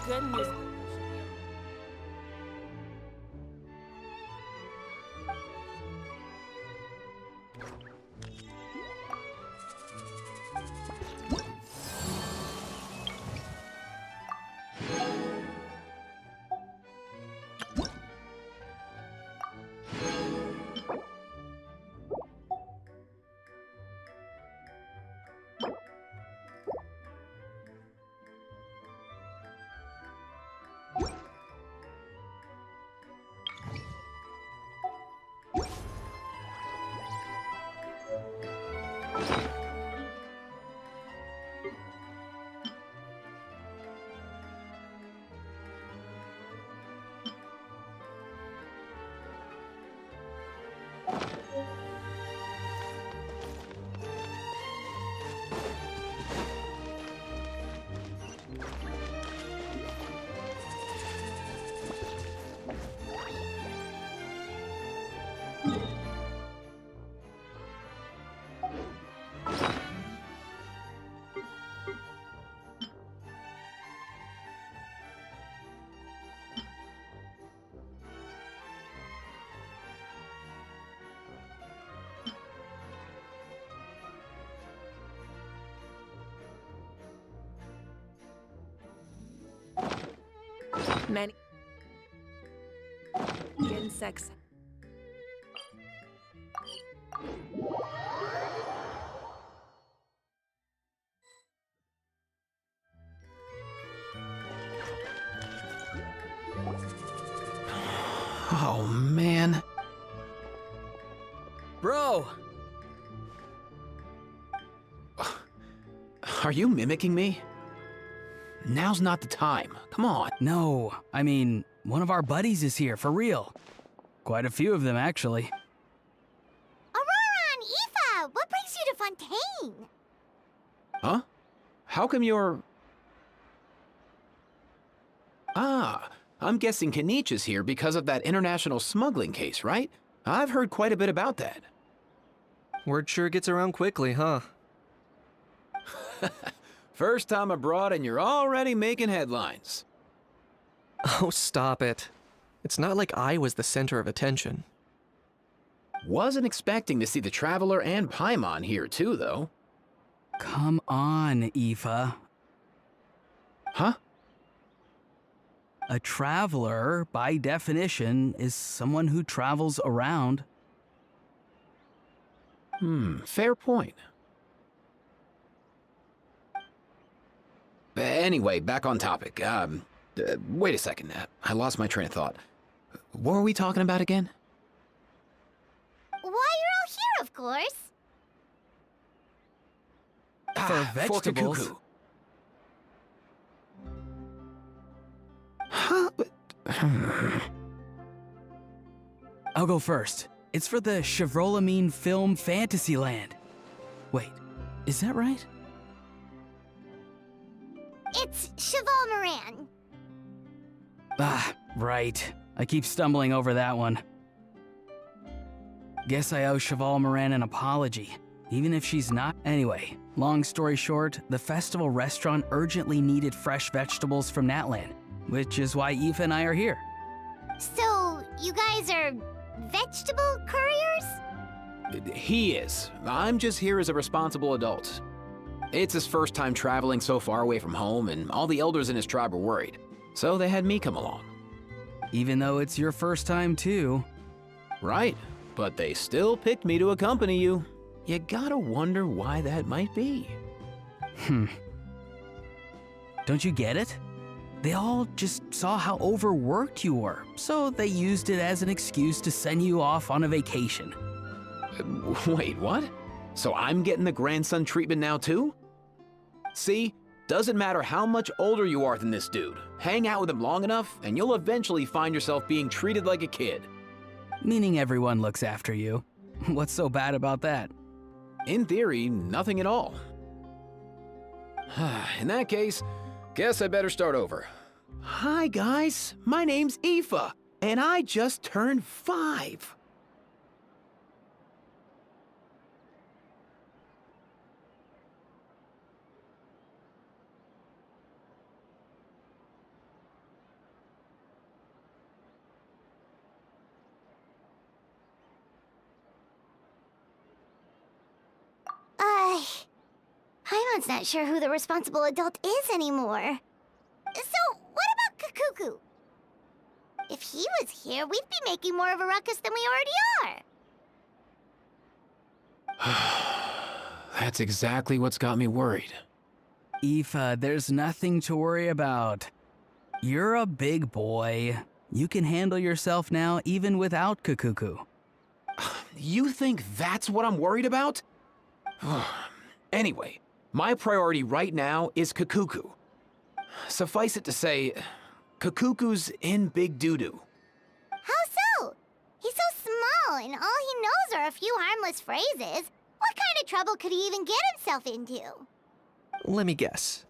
good music. Many insects. Oh, man. Bro! Are you mimicking me? Now's not the time. Come on. No, I mean, one of our buddies is here, for real. Quite a few of them, actually. Aurora and Aoife, what brings you to Fontaine? Huh? How come you're... Ah, I'm guessing Kanich is here because of that international smuggling case, right? I've heard quite a bit about that. Word sure gets around quickly, huh? First time abroad and you're already making headlines. Oh, stop it. It's not like I was the center of attention. Wasn't expecting to see the Traveler and Paimon here too, though. Come on, Aoife. Huh? A traveler, by definition, is someone who travels around. Fair point. Anyway, back on topic. Wait a second. I lost my train of thought. What were we talking about again? Why, you're all here, of course. For vegetables. Forkakuku. Huh? I'll go first. It's for the Chevrolamine Film Fantasyland. Wait, is that right? It's Cheval Moran. Ah, right. I keep stumbling over that one. Guess I owe Cheval Moran an apology, even if she's not. Anyway, long story short, the festival restaurant urgently needed fresh vegetables from Natlan, which is why Aoife and I are here. So, you guys are vegetable couriers? He is. I'm just here as a responsible adult. It's his first time traveling so far away from home, and all the elders in his tribe were worried. So they had me come along. Even though it's your first time too. Right, but they still picked me to accompany you. You gotta wonder why that might be. Don't you get it? They all just saw how overworked you were, so they used it as an excuse to send you off on a vacation. Wait, what? So I'm getting the grandson treatment now too? See, doesn't matter how much older you are than this dude. Hang out with him long enough, and you'll eventually find yourself being treated like a kid. Meaning everyone looks after you. What's so bad about that? In theory, nothing at all. In that case, guess I better start over. Hi guys, my name's Aoife, and I just turned 5. Ron's not sure who the responsible adult is anymore. So, what about Kakuku? If he was here, we'd be making more of a ruckus than we already are. That's exactly what's got me worried. Aoife, there's nothing to worry about. You're a big boy. You can handle yourself now even without Kakuku. You think that's what I'm worried about? Anyway, my priority right now is Kakuku. Suffice it to say, Kakuku's in big doo-doo. How so? He's so small, and all he knows are a few harmless phrases. What kind of trouble could he even get himself into? Let me guess.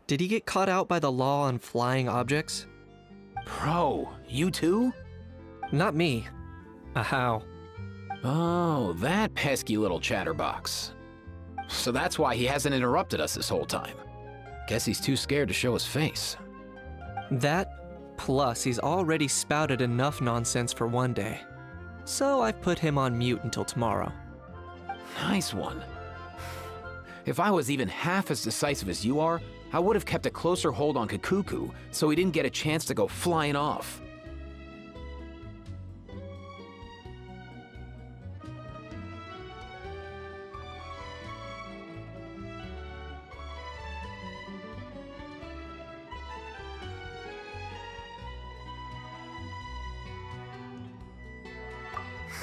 Did he get caught out by the law on flying objects? Bro, you too? Not me. How? Oh, that pesky little chatterbox. So that's why he hasn't interrupted us this whole time. Guess he's too scared to show his face. That, plus he's already spouted enough nonsense for one day. So I've put him on mute until tomorrow. Nice one. If I was even half as decisive as you are, I would have kept a closer hold on Kakuku so he didn't get a chance to go flying off.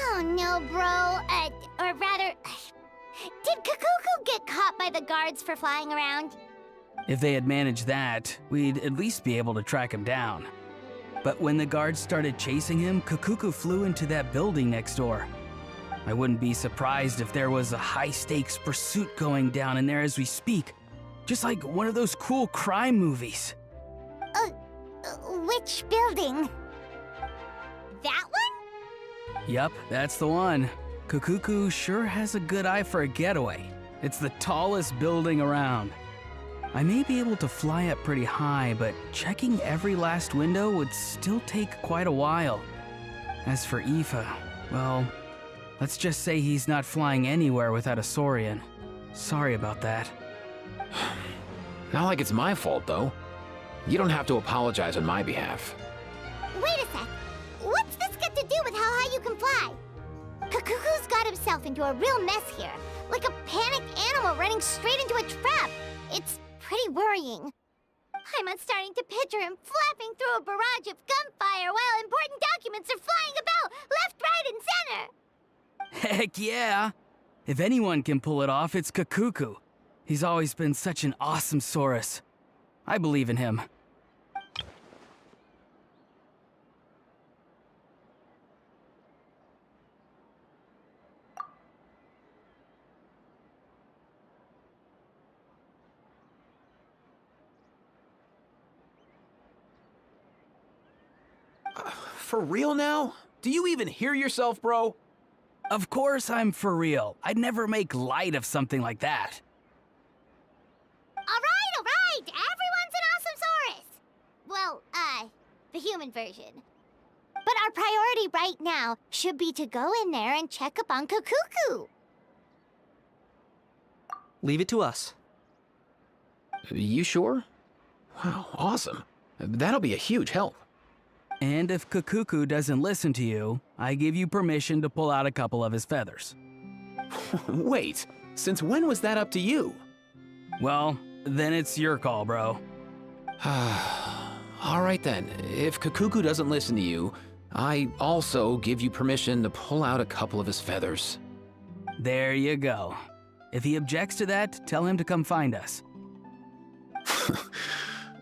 Oh no, bro. Or rather, did Kakuku get caught by the guards for flying around? If they had managed that, we'd at least be able to track him down. But when the guards started chasing him, Kakuku flew into that building next door. I wouldn't be surprised if there was a high-stakes pursuit going down in there as we speak. Just like one of those cool crime movies. Which building? That one? Yup, that's the one. Kakuku sure has a good eye for a getaway. It's the tallest building around. I may be able to fly up pretty high, but checking every last window would still take quite a while. As for Aoife, well, let's just say he's not flying anywhere without a Saurian. Sorry about that. Not like it's my fault, though. You don't have to apologize on my behalf. Wait a sec. What's this got to do with how high you can fly? Kakuku's got himself into a real mess here. Like a panicked animal running straight into a trap. It's pretty worrying. I'm starting to picture him flapping through a barrage of gunfire while important documents are flying about left, right, and center. Heck yeah! If anyone can pull it off, it's Kakuku. He's always been such an awesome Saurus. I believe in him. For real now? Do you even hear yourself, bro? Of course I'm for real. I'd never make light of something like that. All right. Everyone's an awesome Saurus. Well, the human version. But our priority right now should be to go in there and check up on Kakuku. Leave it to us. You sure? Wow, awesome. That'll be a huge help. And if Kakuku doesn't listen to you, I give you permission to pull out a couple of his feathers. Wait, since when was that up to you? Well, then it's your call, bro. All right then, if Kakuku doesn't listen to you, I also give you permission to pull out a couple of his feathers. There you go. If he objects to that, tell him to come find us.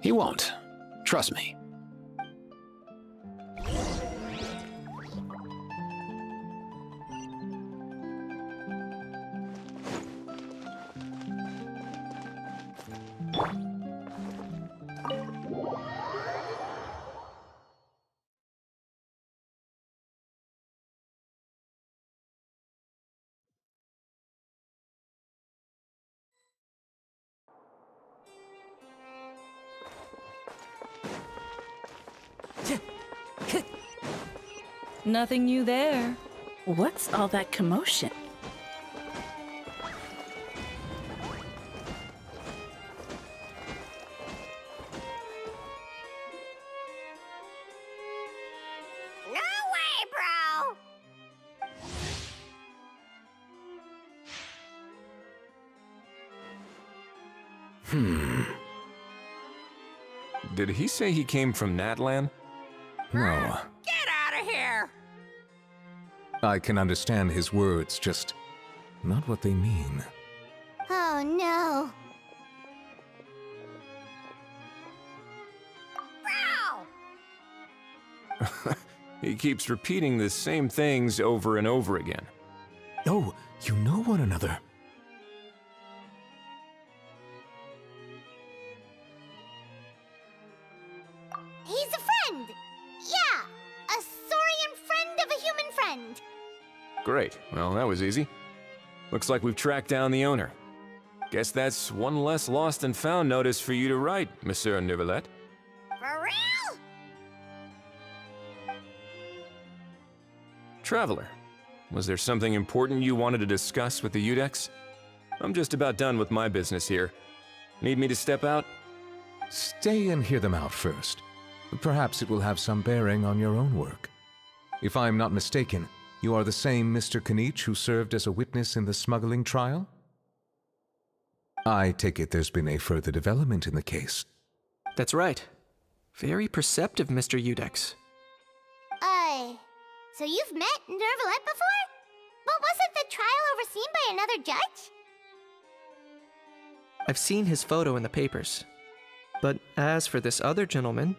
He won't. Trust me. Nothing new there. What's all that commotion? Did he say he came from Natlan? No. Get out of here! I can understand his words, just not what they mean. Oh no. Bro! He keeps repeating the same things over and over again. Oh, you know one another. He's a friend! Yeah! A Saurian friend of a human friend! Great. Well, that was easy. Looks like we've tracked down the owner. Guess that's one less lost and found notice for you to write, Monsieur Neuvillette. For real? Traveler, was there something important you wanted to discuss with the Udex? I'm just about done with my business here. Need me to step out? Stay and hear them out first. Perhaps it will have some bearing on your own work. If I'm not mistaken, you are the same Mr. Kanich who served as a witness in the smuggling trial? I take it there's been a further development in the case. That's right. Very perceptive, Mr. Udex. So you've met Neuvillette before? But wasn't the trial overseen by another judge? I've seen his photo in the papers. But as for this other gentleman,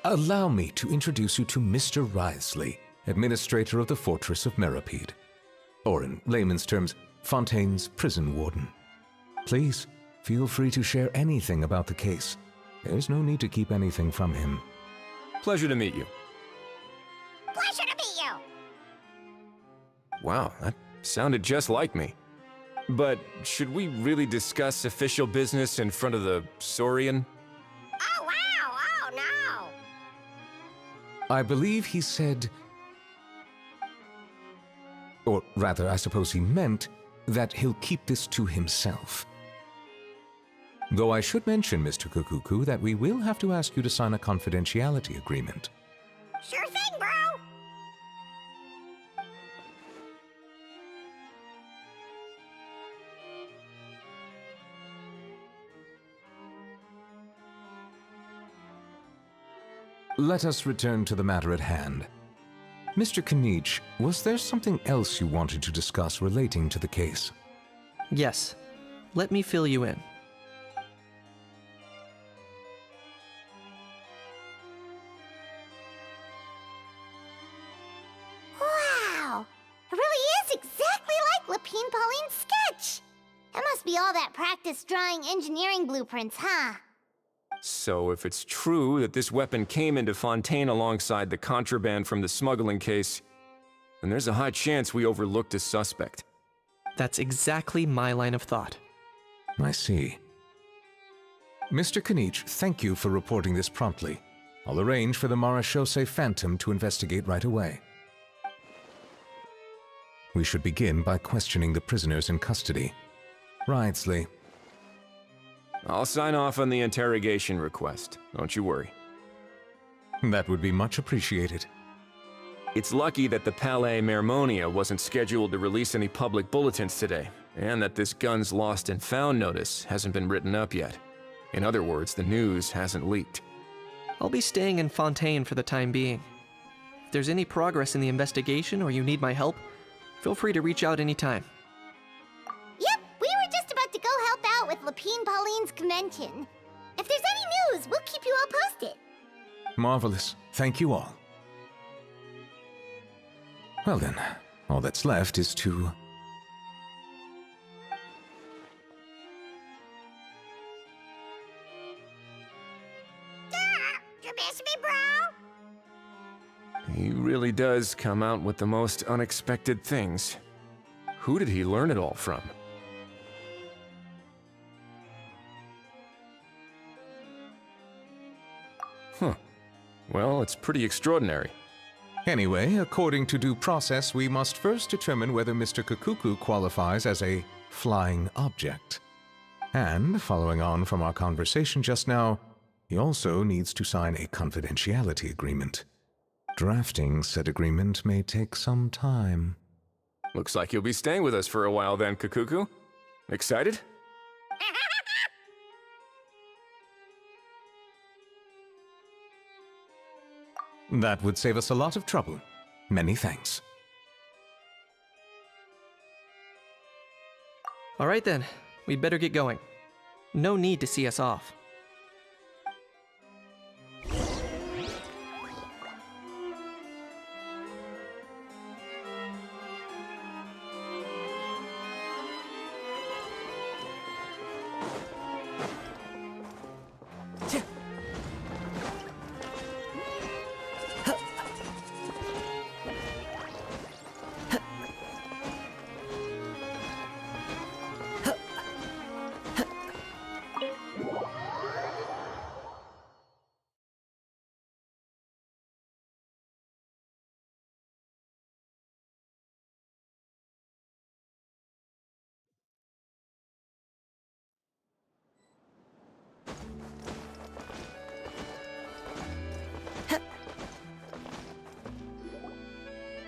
Allow me to introduce you to Mr. Wriothesley, administrator of the Fortress of Meripede. Or in layman's terms, Fontaine's prison warden. Please, feel free to share anything about the case. There's no need to keep anything from him. Pleasure to meet you. Pleasure to meet you! Wow, that sounded just like me. But should we really discuss official business in front of the Saurian? Oh wow! Oh no! I believe he said... Or rather, I suppose he meant that he'll keep this to himself. Though I should mention, Mr. Kukuku, that we will have to ask you to sign a confidentiality agreement. Sure thing, bro! Let us return to the matter at hand. Mr. Kanich, was there something else you wanted to discuss relating to the case? yes. Let me fill you in. Wow! It really is exactly like Lapine Pauline's sketch! That must be all that practice drawing engineering blueprints, huh? So if it's true that this weapon came into Fontaine alongside the contraband from the smuggling case, then there's a high chance we overlooked a suspect. That's exactly my line of thought. I see. Mr. Kanich, thank you for reporting this promptly. I'll arrange for the Marechaussee Phantom to investigate right away. We should begin by questioning the prisoners in custody. Wriothesley. I'll sign off on the interrogation request, don't you worry. That would be much appreciated. It's lucky that the Palais Mermonia wasn't scheduled to release any public bulletins today, and that this guns lost and found notice hasn't been written up yet. In other words, the news hasn't leaked. I'll be staying in Fontaine for the time being. If there's any progress in the investigation or you need my help, feel free to reach out anytime. Yep, we were just about to go help out with Lapine Pauline's convention. If there's any news, we'll keep you all posted. Marvelous. Thank you all. Well then, all that's left is to... You miss me, bro? He really does come out with the most unexpected things. Who did he learn it all from? Huh. Well, it's pretty extraordinary. Anyway, according to due process, we must first determine whether Mr. Kukuku qualifies as a flying object. And, following on from our conversation just now, he also needs to sign a confidentiality agreement. Drafting said agreement may take some time. Looks like you'll be staying with us for a while then, Kukuku. Excited? That would save us a lot of trouble. Many thanks. All right then, we'd better get going. No need to see us off.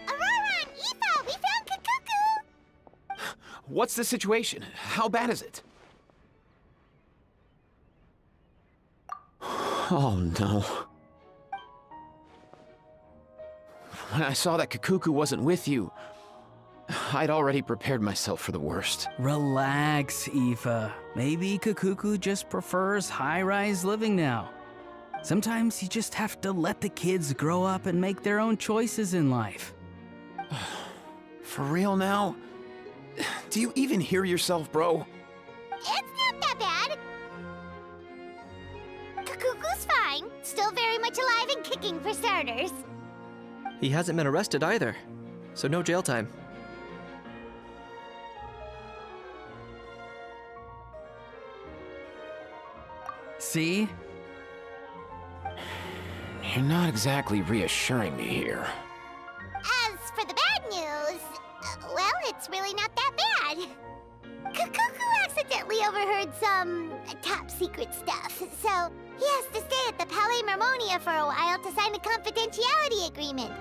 Aurora and Aoife, we found Kakuku! What's the situation? How bad is it? Oh no. When I saw that Kakuku wasn't with you, I'd already prepared myself for the worst. Relax, Aoife. Maybe Kakuku just prefers high-rise living now. Sometimes you just have to let the kids grow up and make their own choices in life. For real now? Do you even hear yourself, bro? It's not that bad. Kakuku's fine. Still very much alive and kicking for starters. He hasn't been arrested either, so no jail time. See? You're not exactly reassuring me here. As for the bad news, well, it's really not that bad. Kakuku accidentally overheard some top secret stuff, so he has to stay at the Palais Mermonia for a while to sign a confidentiality agreement.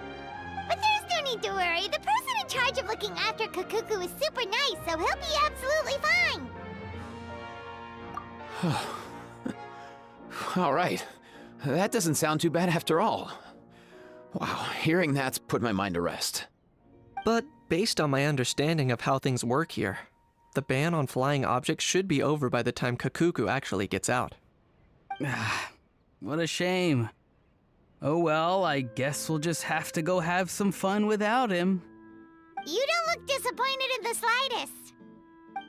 But there's no need to worry. The person in charge of looking after Kakuku is super nice, so he'll be absolutely fine. All right. That doesn't sound too bad after all. Wow, hearing that's put my mind to rest. But based on my understanding of how things work here, the ban on flying objects should be over by the time Kakuku actually gets out. What a shame. Oh well, I guess we'll just have to go have some fun without him. You don't look disappointed in the slightest.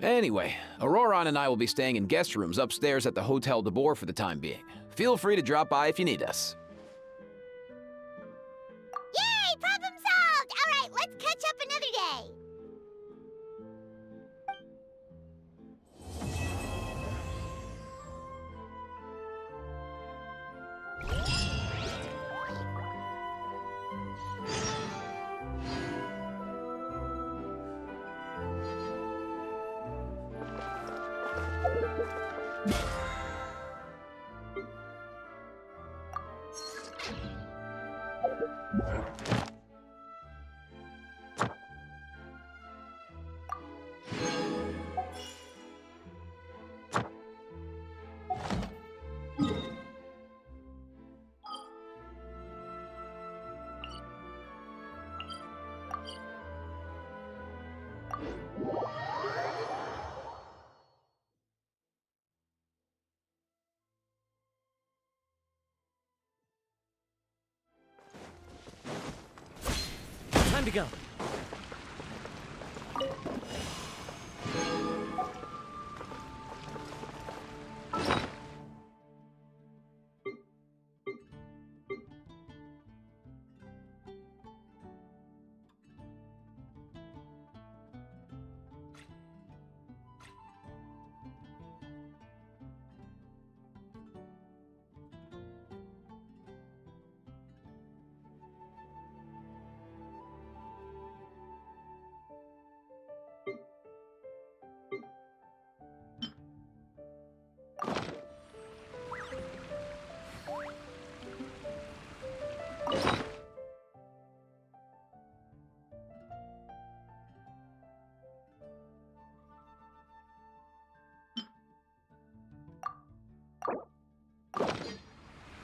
Anyway, Auroron and I will be staying in guest rooms upstairs at the Hotel de Boer for the time being. Feel free to drop by if you need us. Yay! Problem solved! All right, let's catch up another day. Time to go.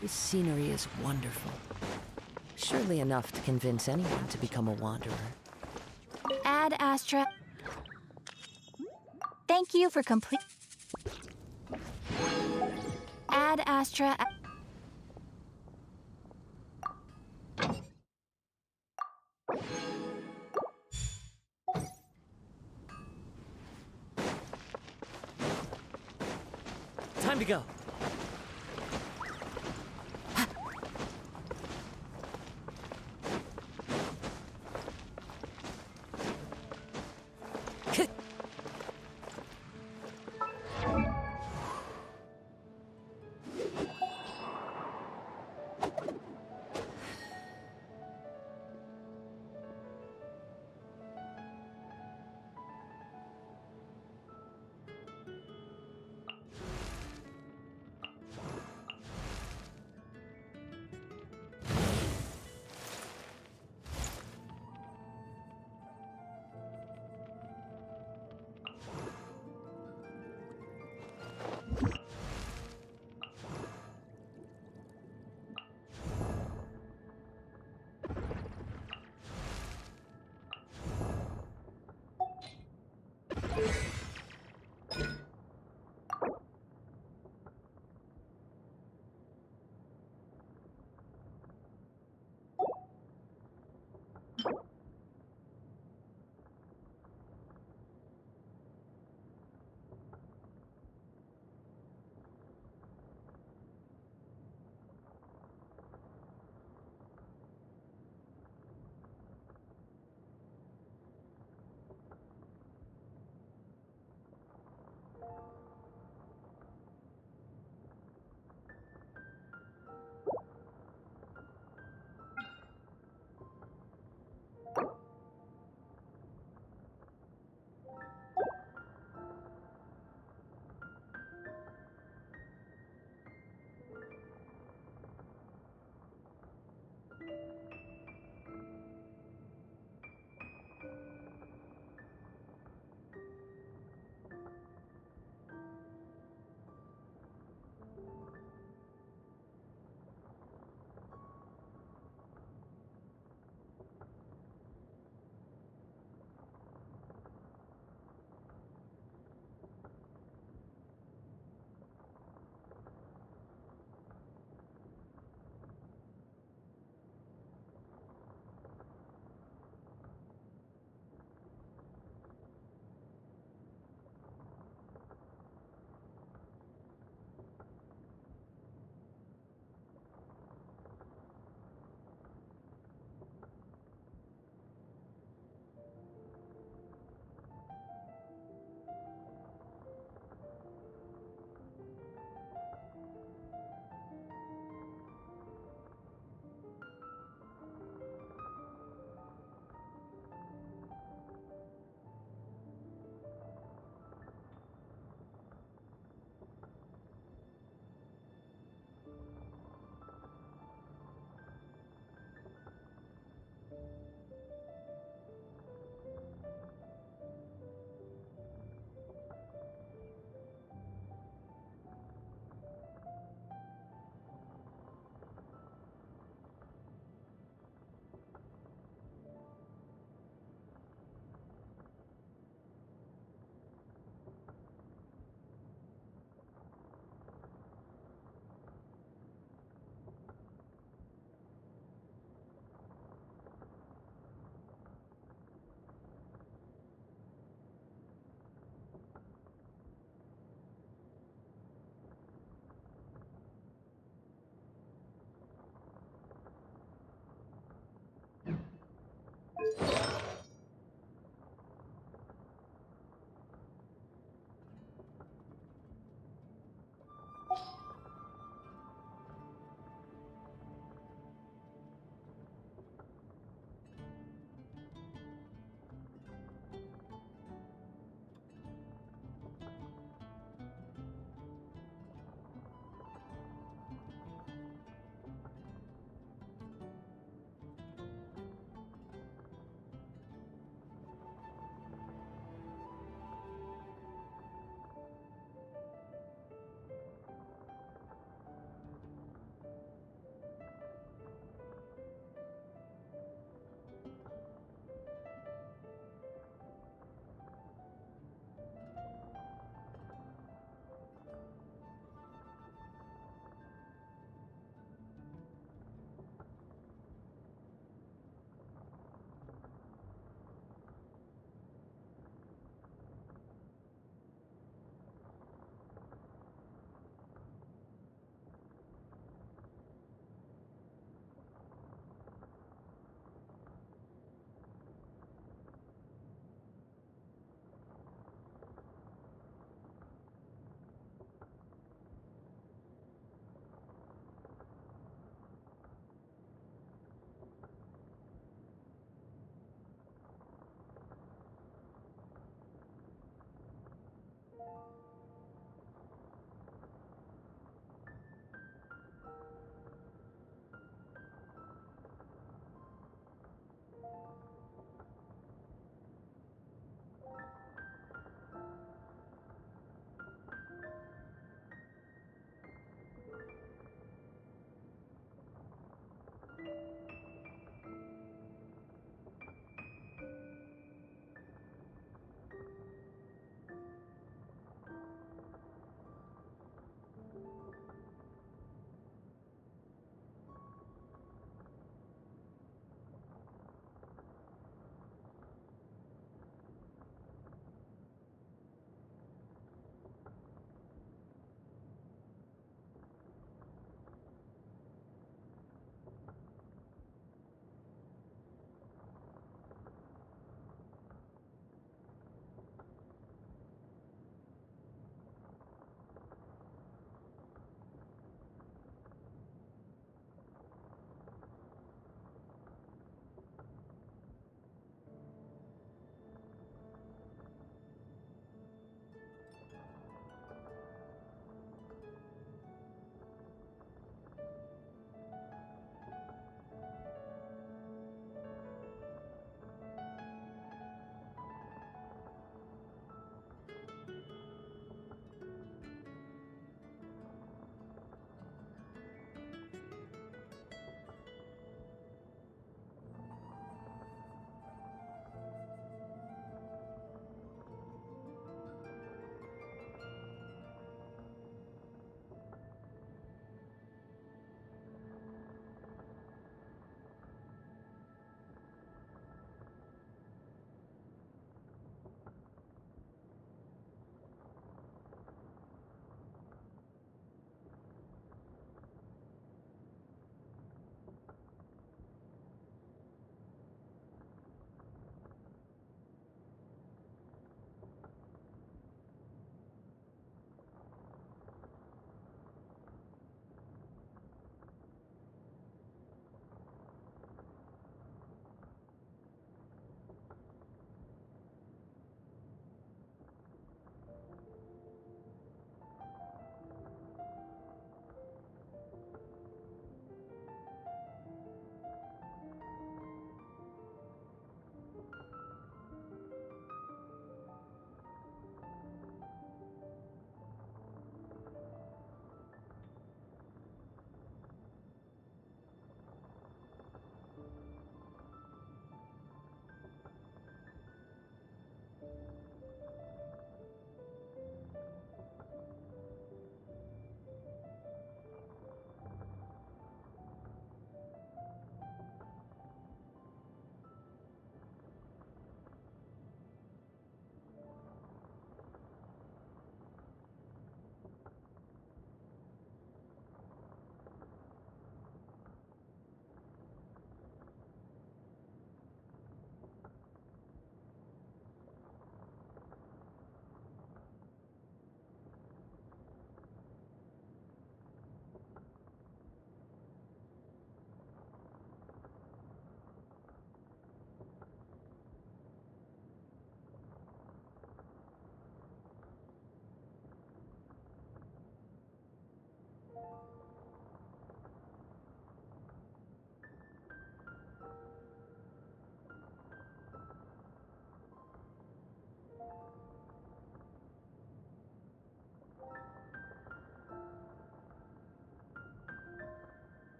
This scenery is wonderful. Surely enough to convince anyone to become a wanderer. Ad Astra. Thank you for complete. Ad Astra. Time to go.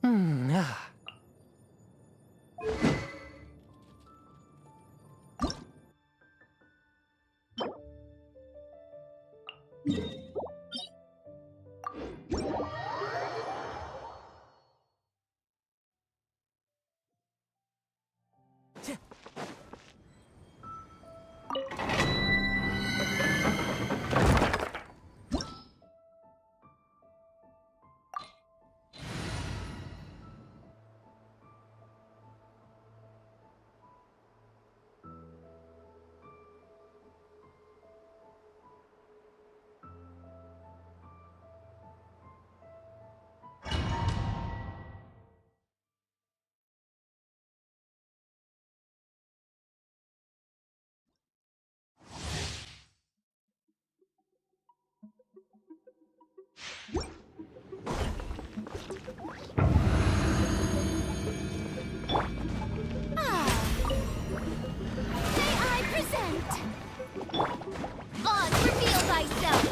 May I present? On, reveal thyself!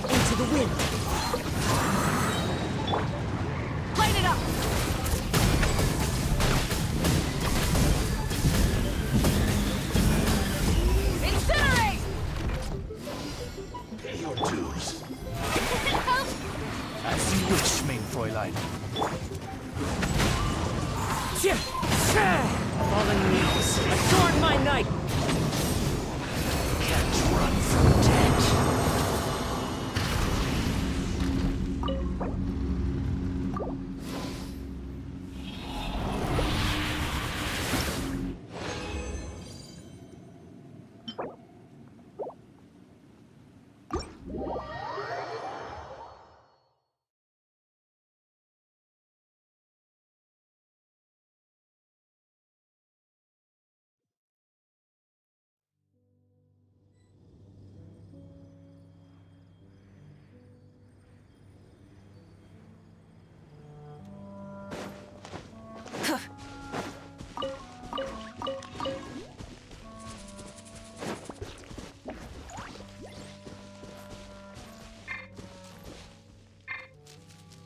Into the wind. Light it up! Incinerate! Pay your dues. As you wish, mein Fräulein. Fallen needles, adorn my night! Can't run from death.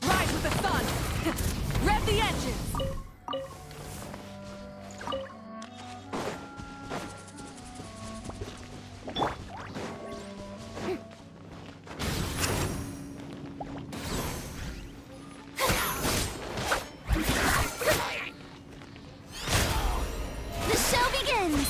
Rise with the sun! Rev the engines! The show begins!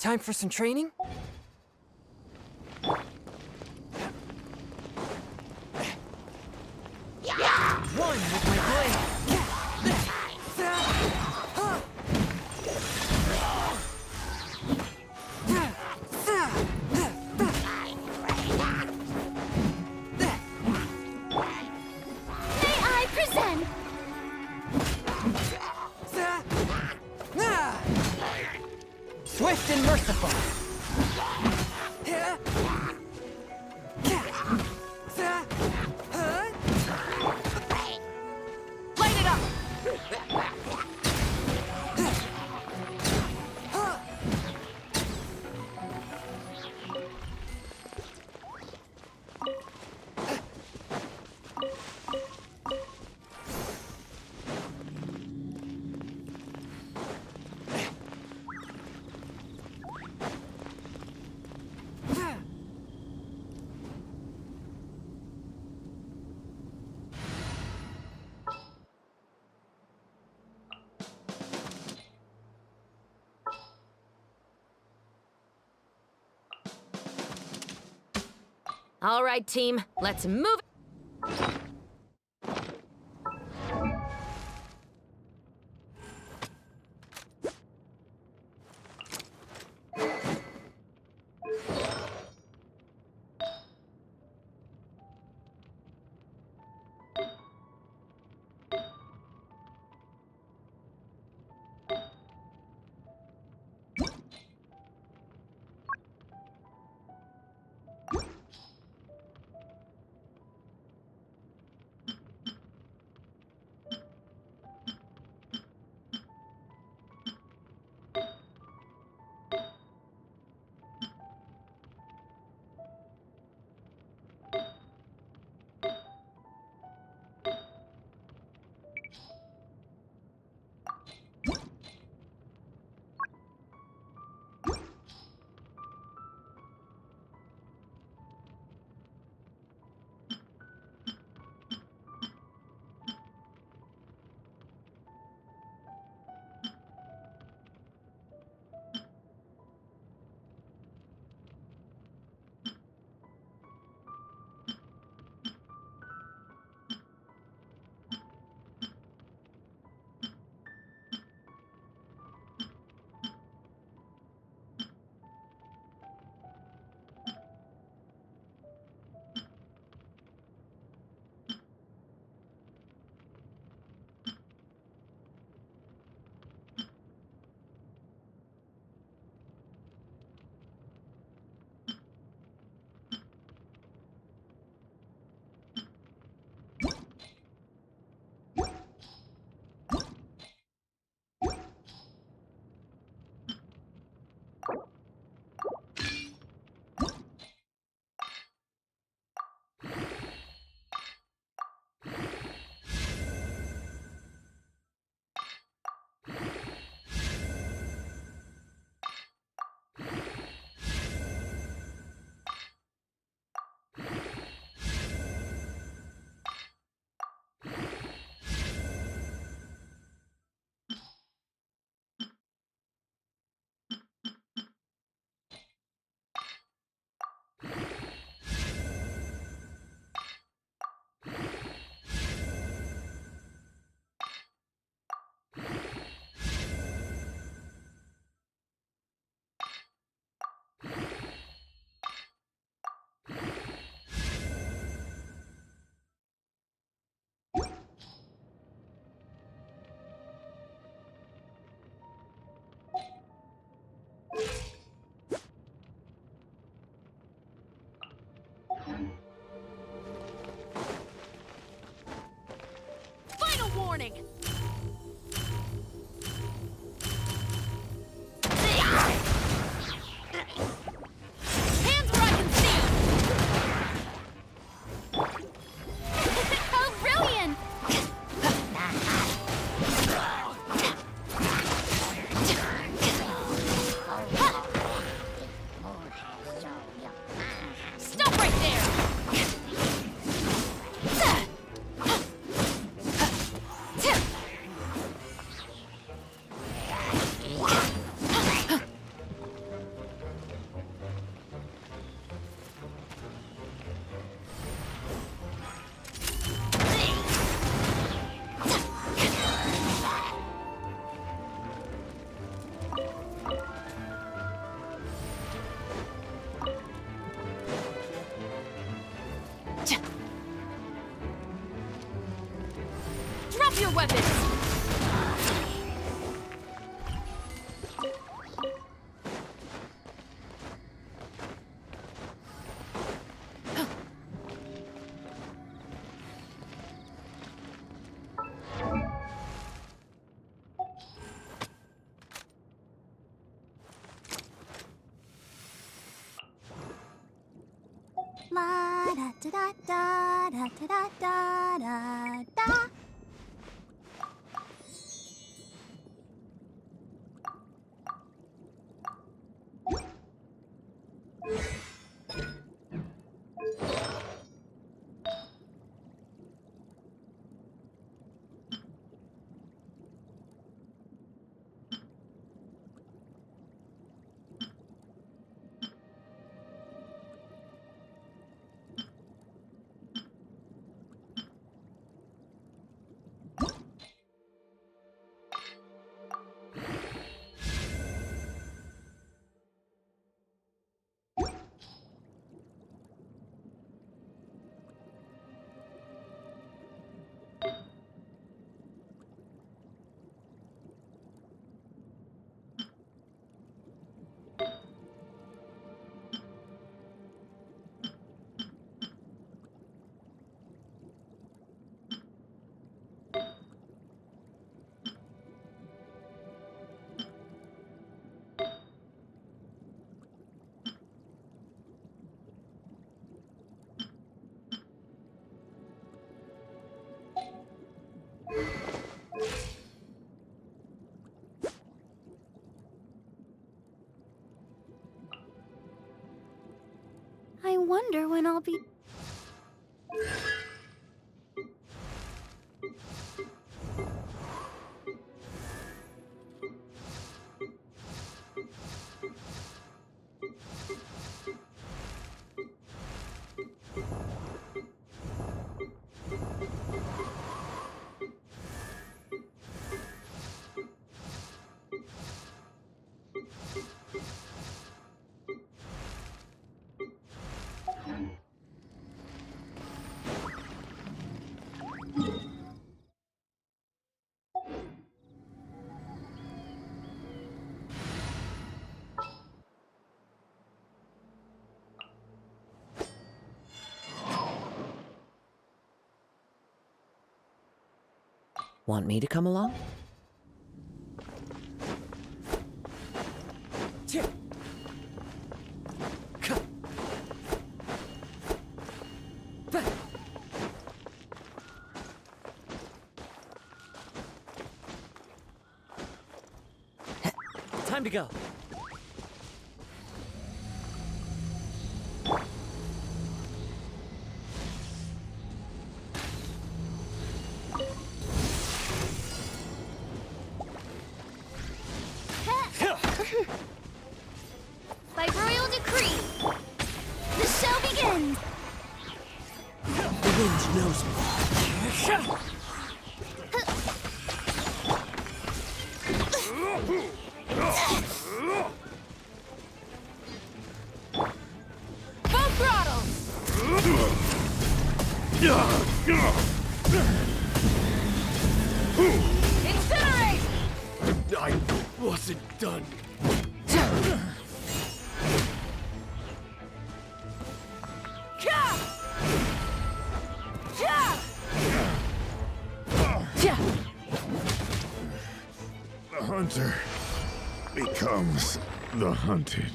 Time for some training? One with my blade. May I present? Swift and merciful. Light it up! All right, team, let's move. Final warning! Hands where I can see! How brilliant! Stop right there! got this! La da da da da da da da da da. I wonder when I'll be... Want me to come along? Time to go. By royal decree, the show begins! The wind knows me. Full throttle! Incinerate! I wasn't done. The hunter becomes the hunted.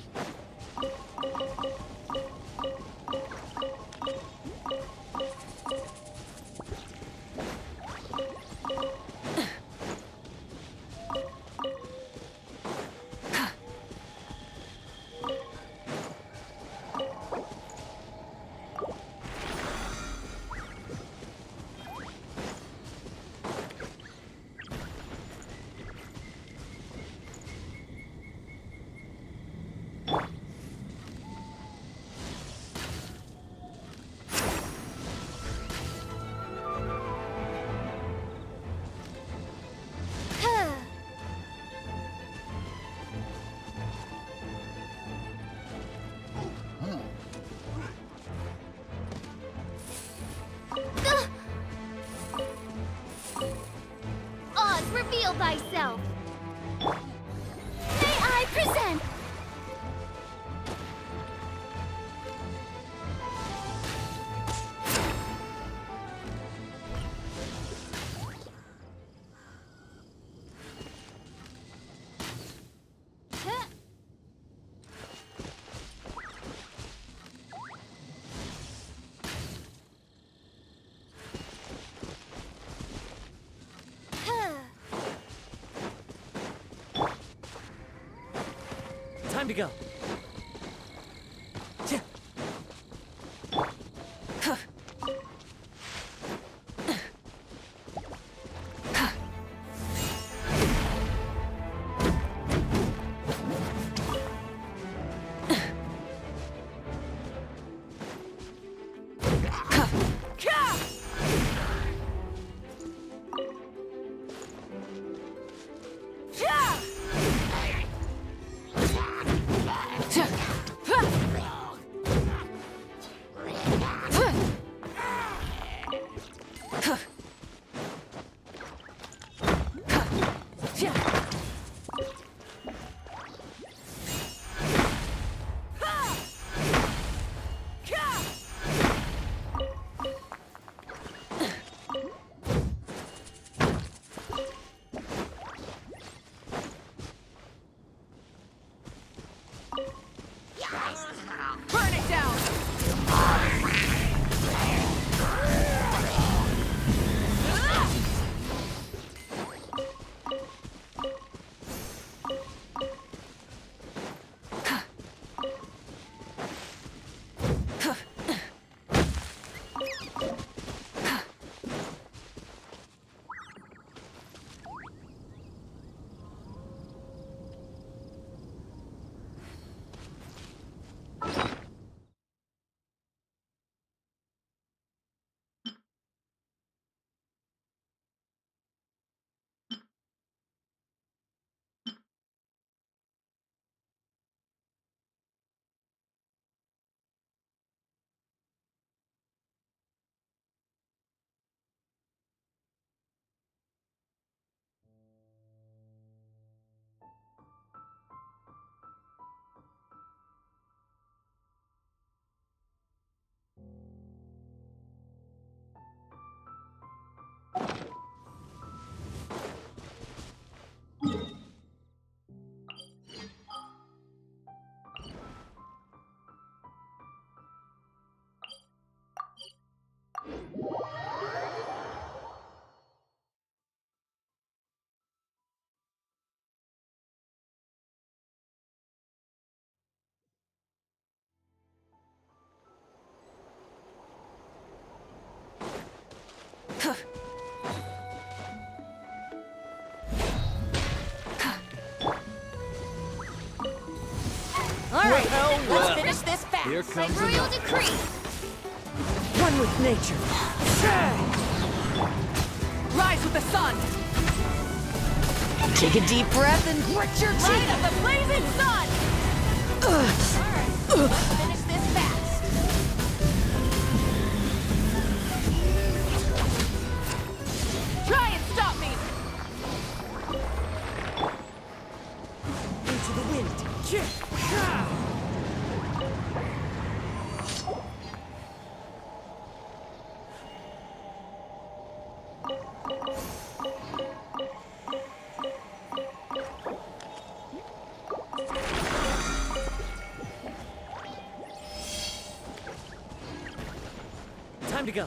reveal thyself. May I present? Time to go. Burn it down! All right, let's finish this fast. Here By comes royal another. decree. One with nature. Rise with the sun! Take a deep breath and grit your Light teeth. of the blazing sun! Alright, let's finish this fast. Try and stop me! Into the wind. Time to go.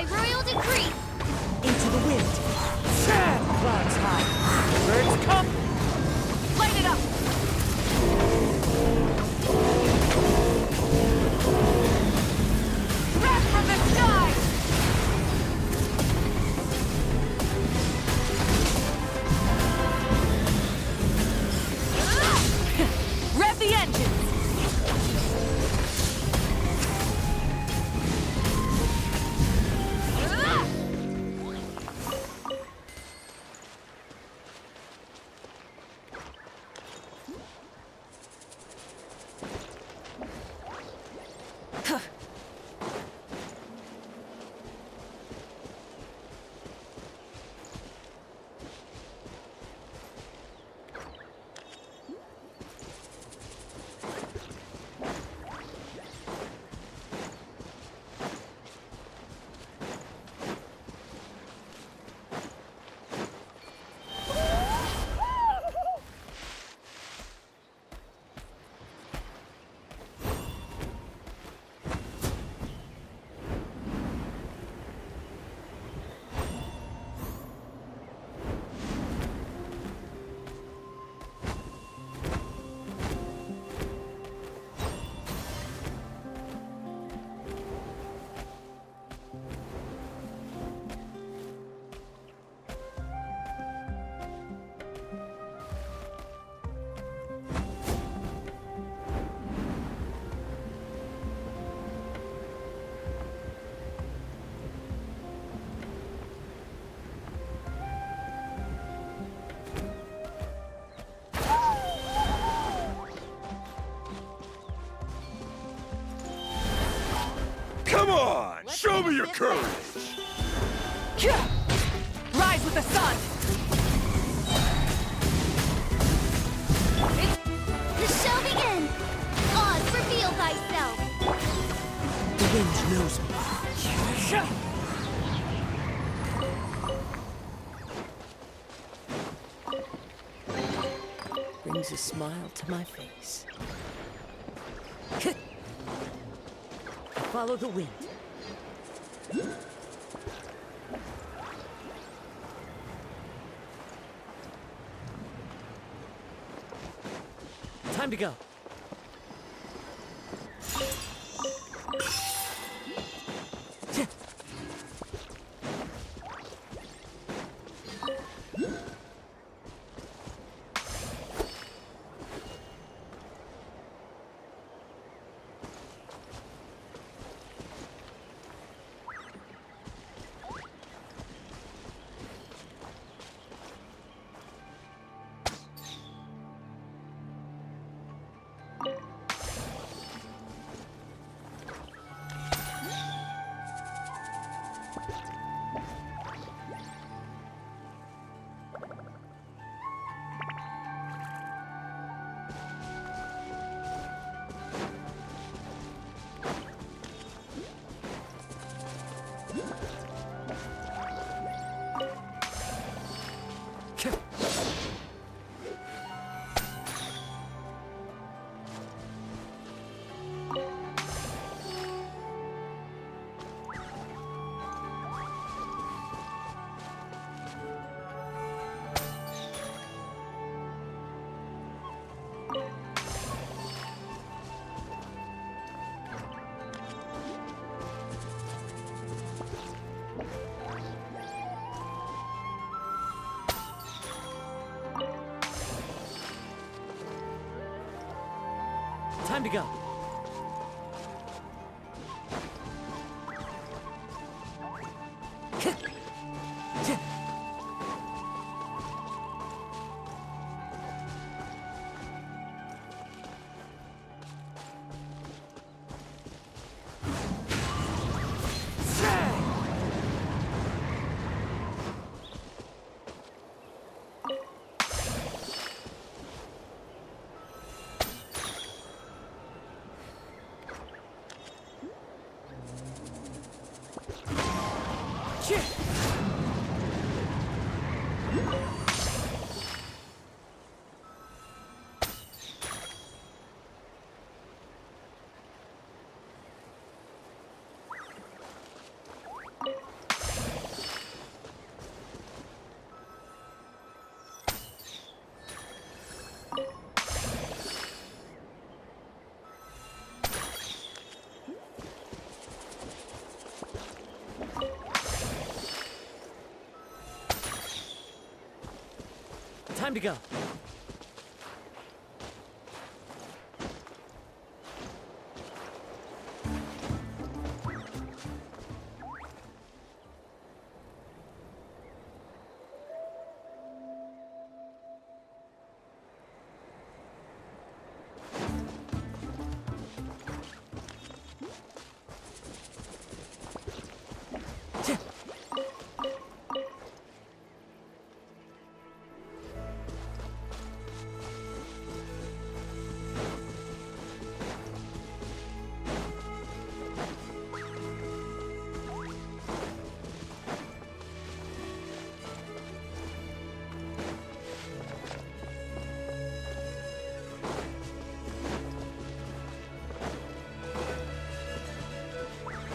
by royal decree. Into the wind. Clouds high. Birds come. Light it up! Wrath from the sky! Rev the engines! Come on! Show me your courage! Rise with the sun! The show begins! Oz, reveal thyself! The wind knows me. Brings a smile to my face. Follow the wind. Time to go. Time to go. Time to go.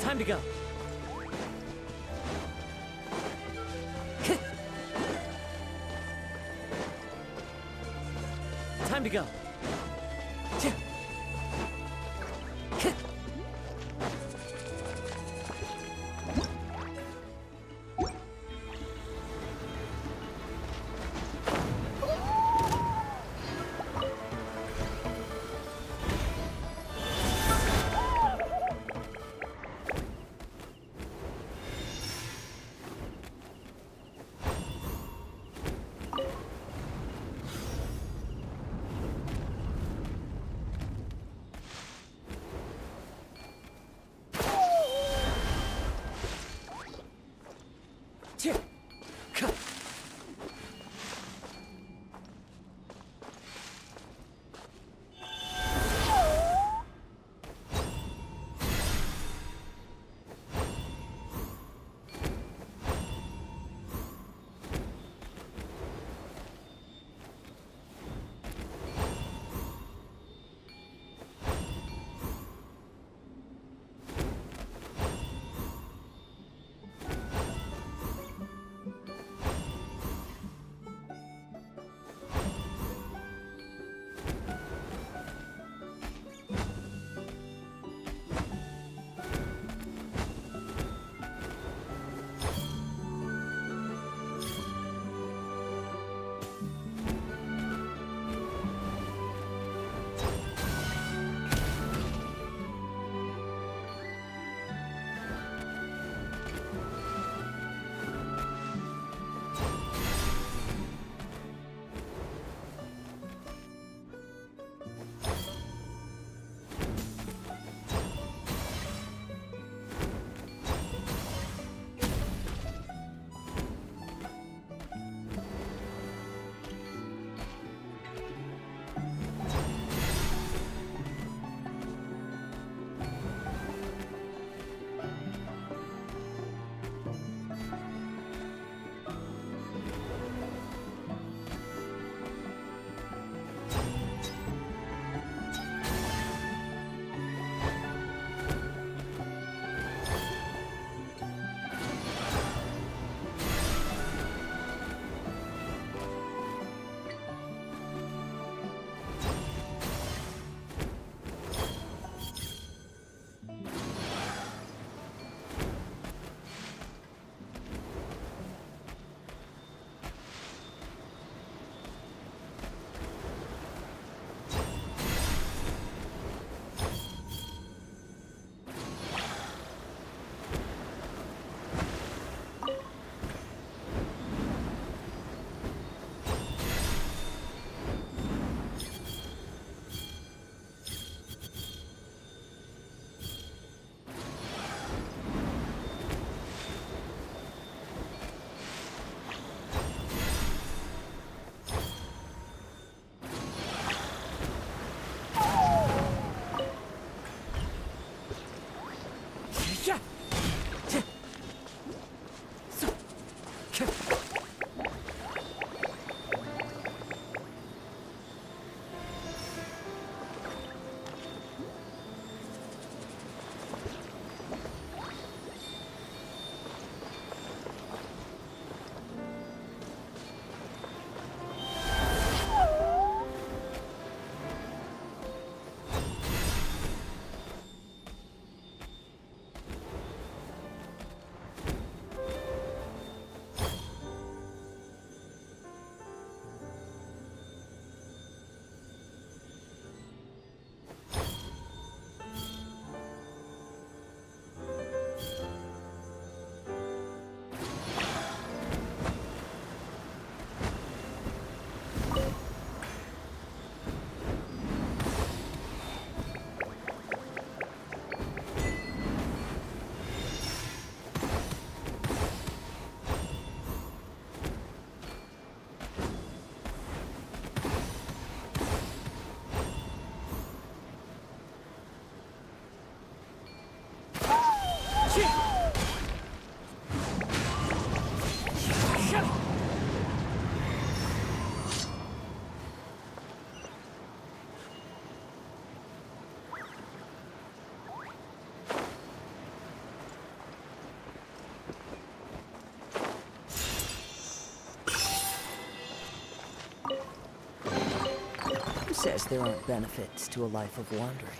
Time to go. Time to go. says there aren't benefits to a life of wandering?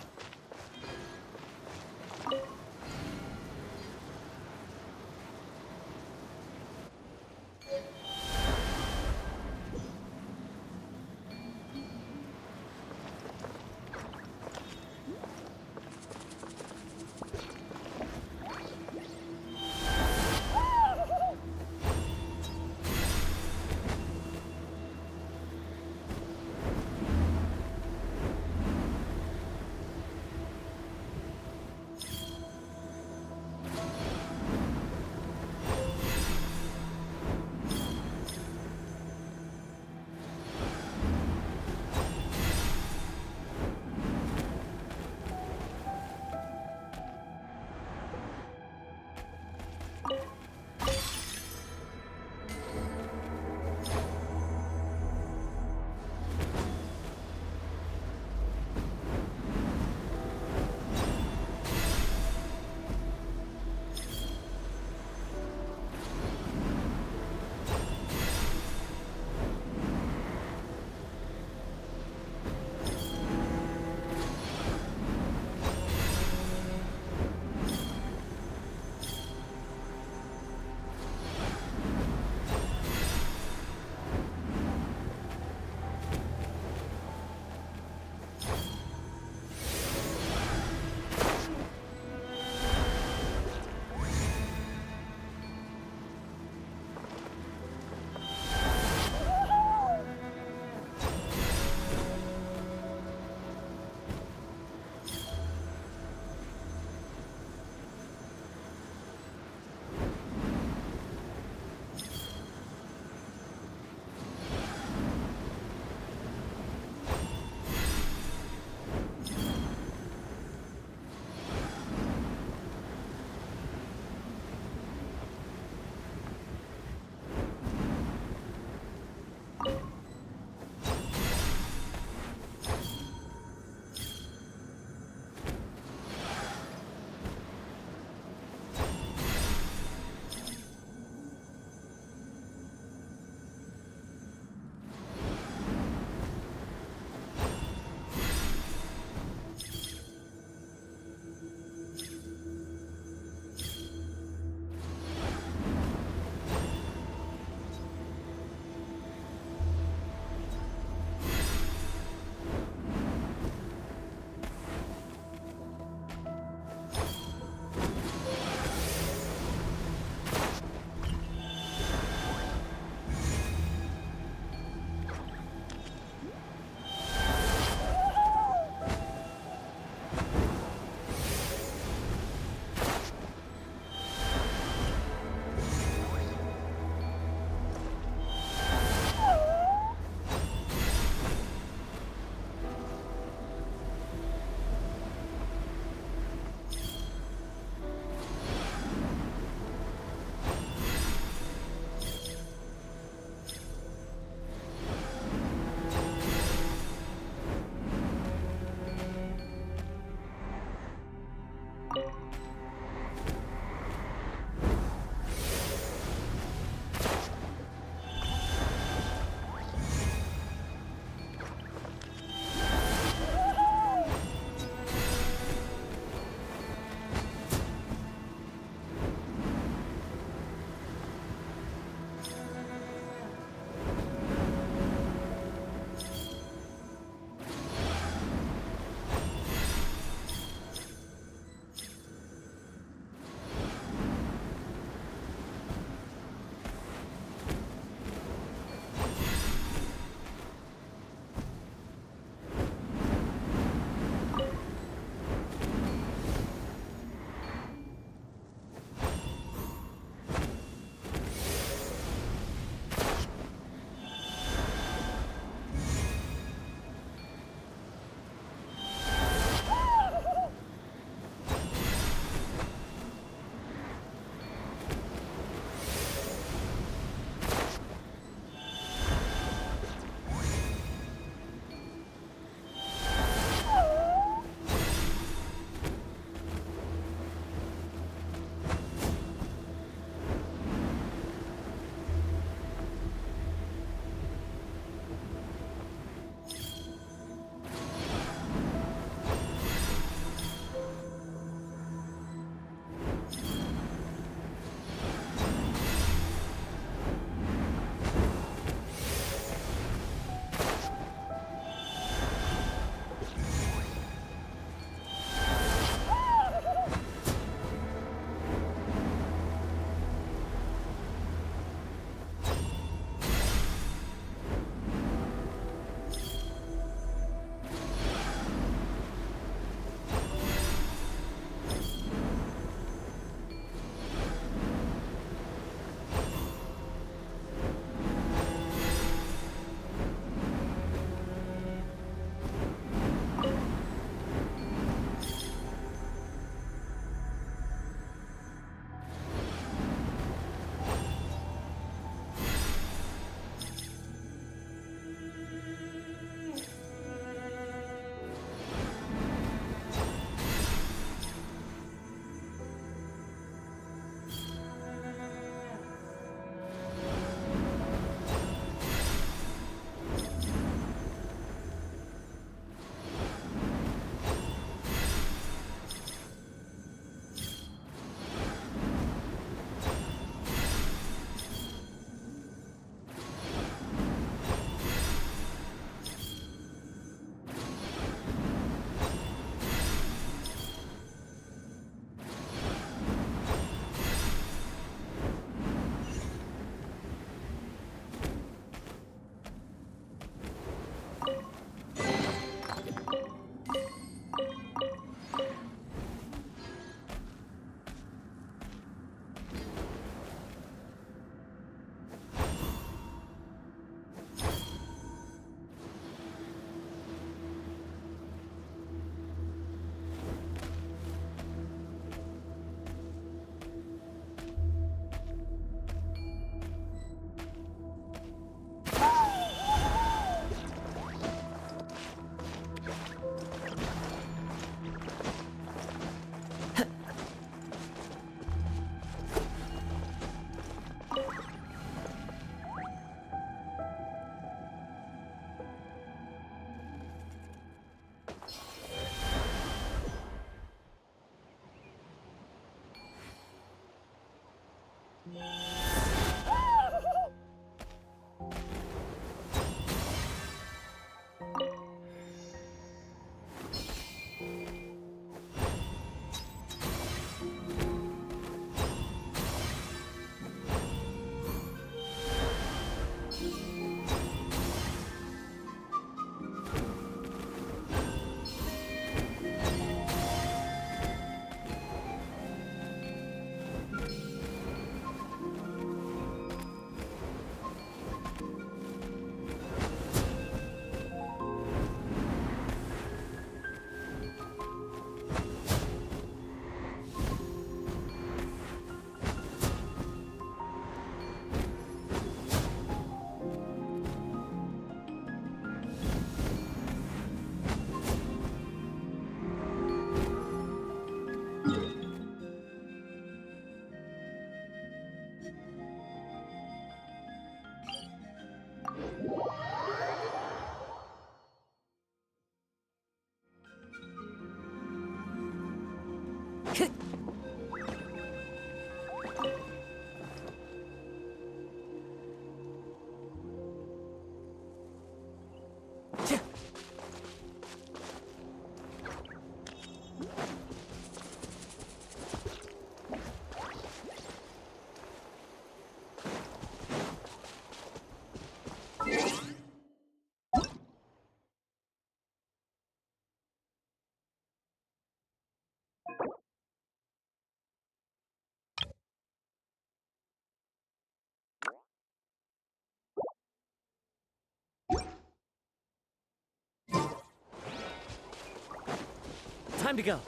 Time to go.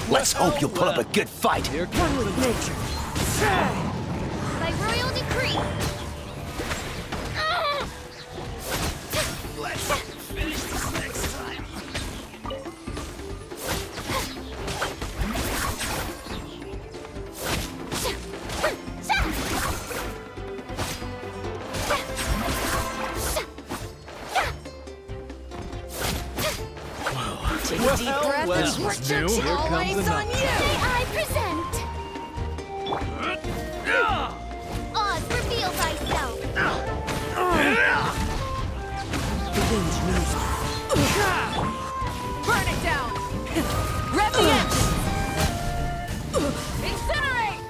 Let's hope you'll put up a good fight. One with nature. By royal decree. Let's finish this next time. Take a deep breath and Richard's always on you! May I present? Oz, reveal thyself. The wind knows me. Burn it down! Rev the engines! Incinerate!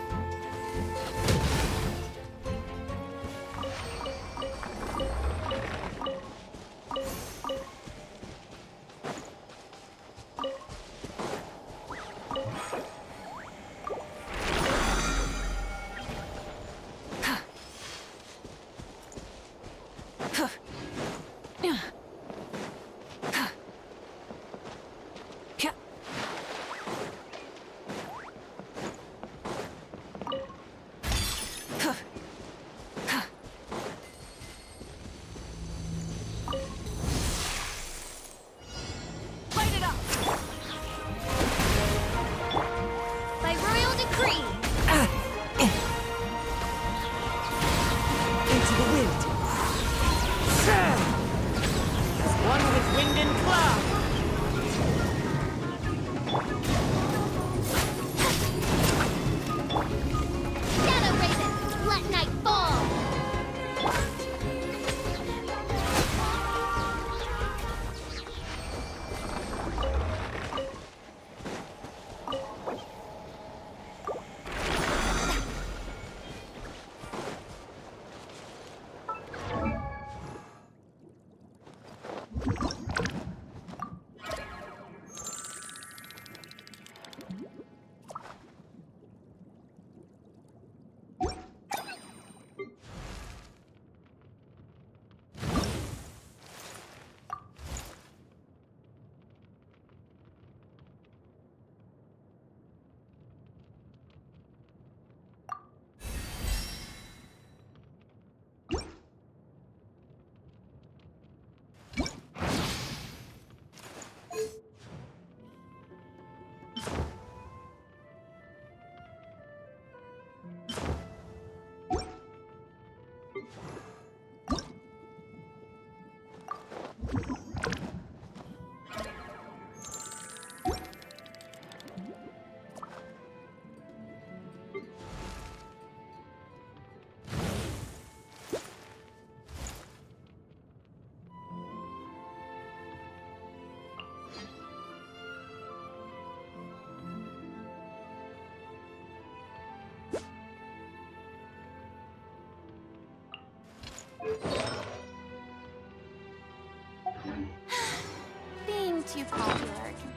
Light it up! By royal decree. Into the wind. As one with wind and cloud. Shadow Raven, let night fall. Being too popular can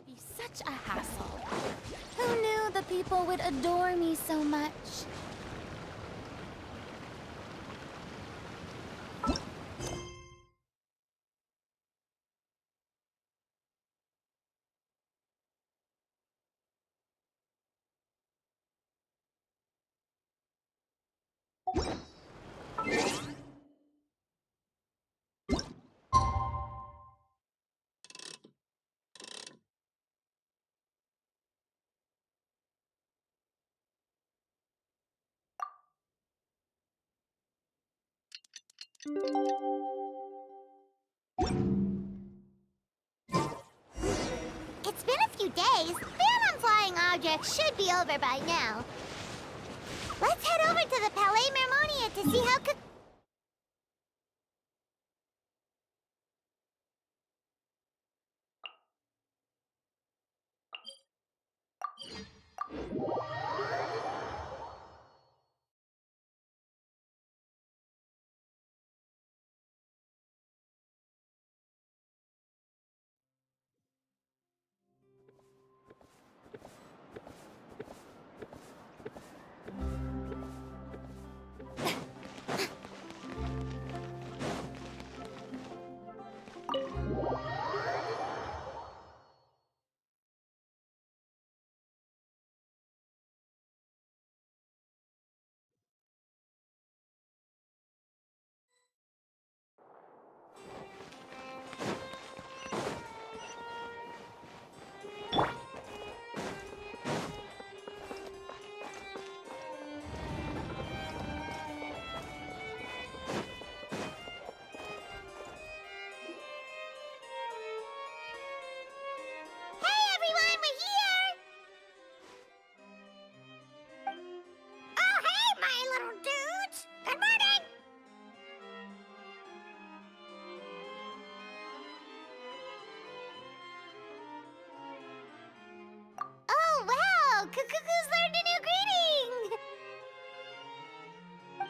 be such a hassle. Who knew the people would adore me so much? It's been a few days. Ban on flying objects should be over by now. Let's head over to the Palais Mermonia to see how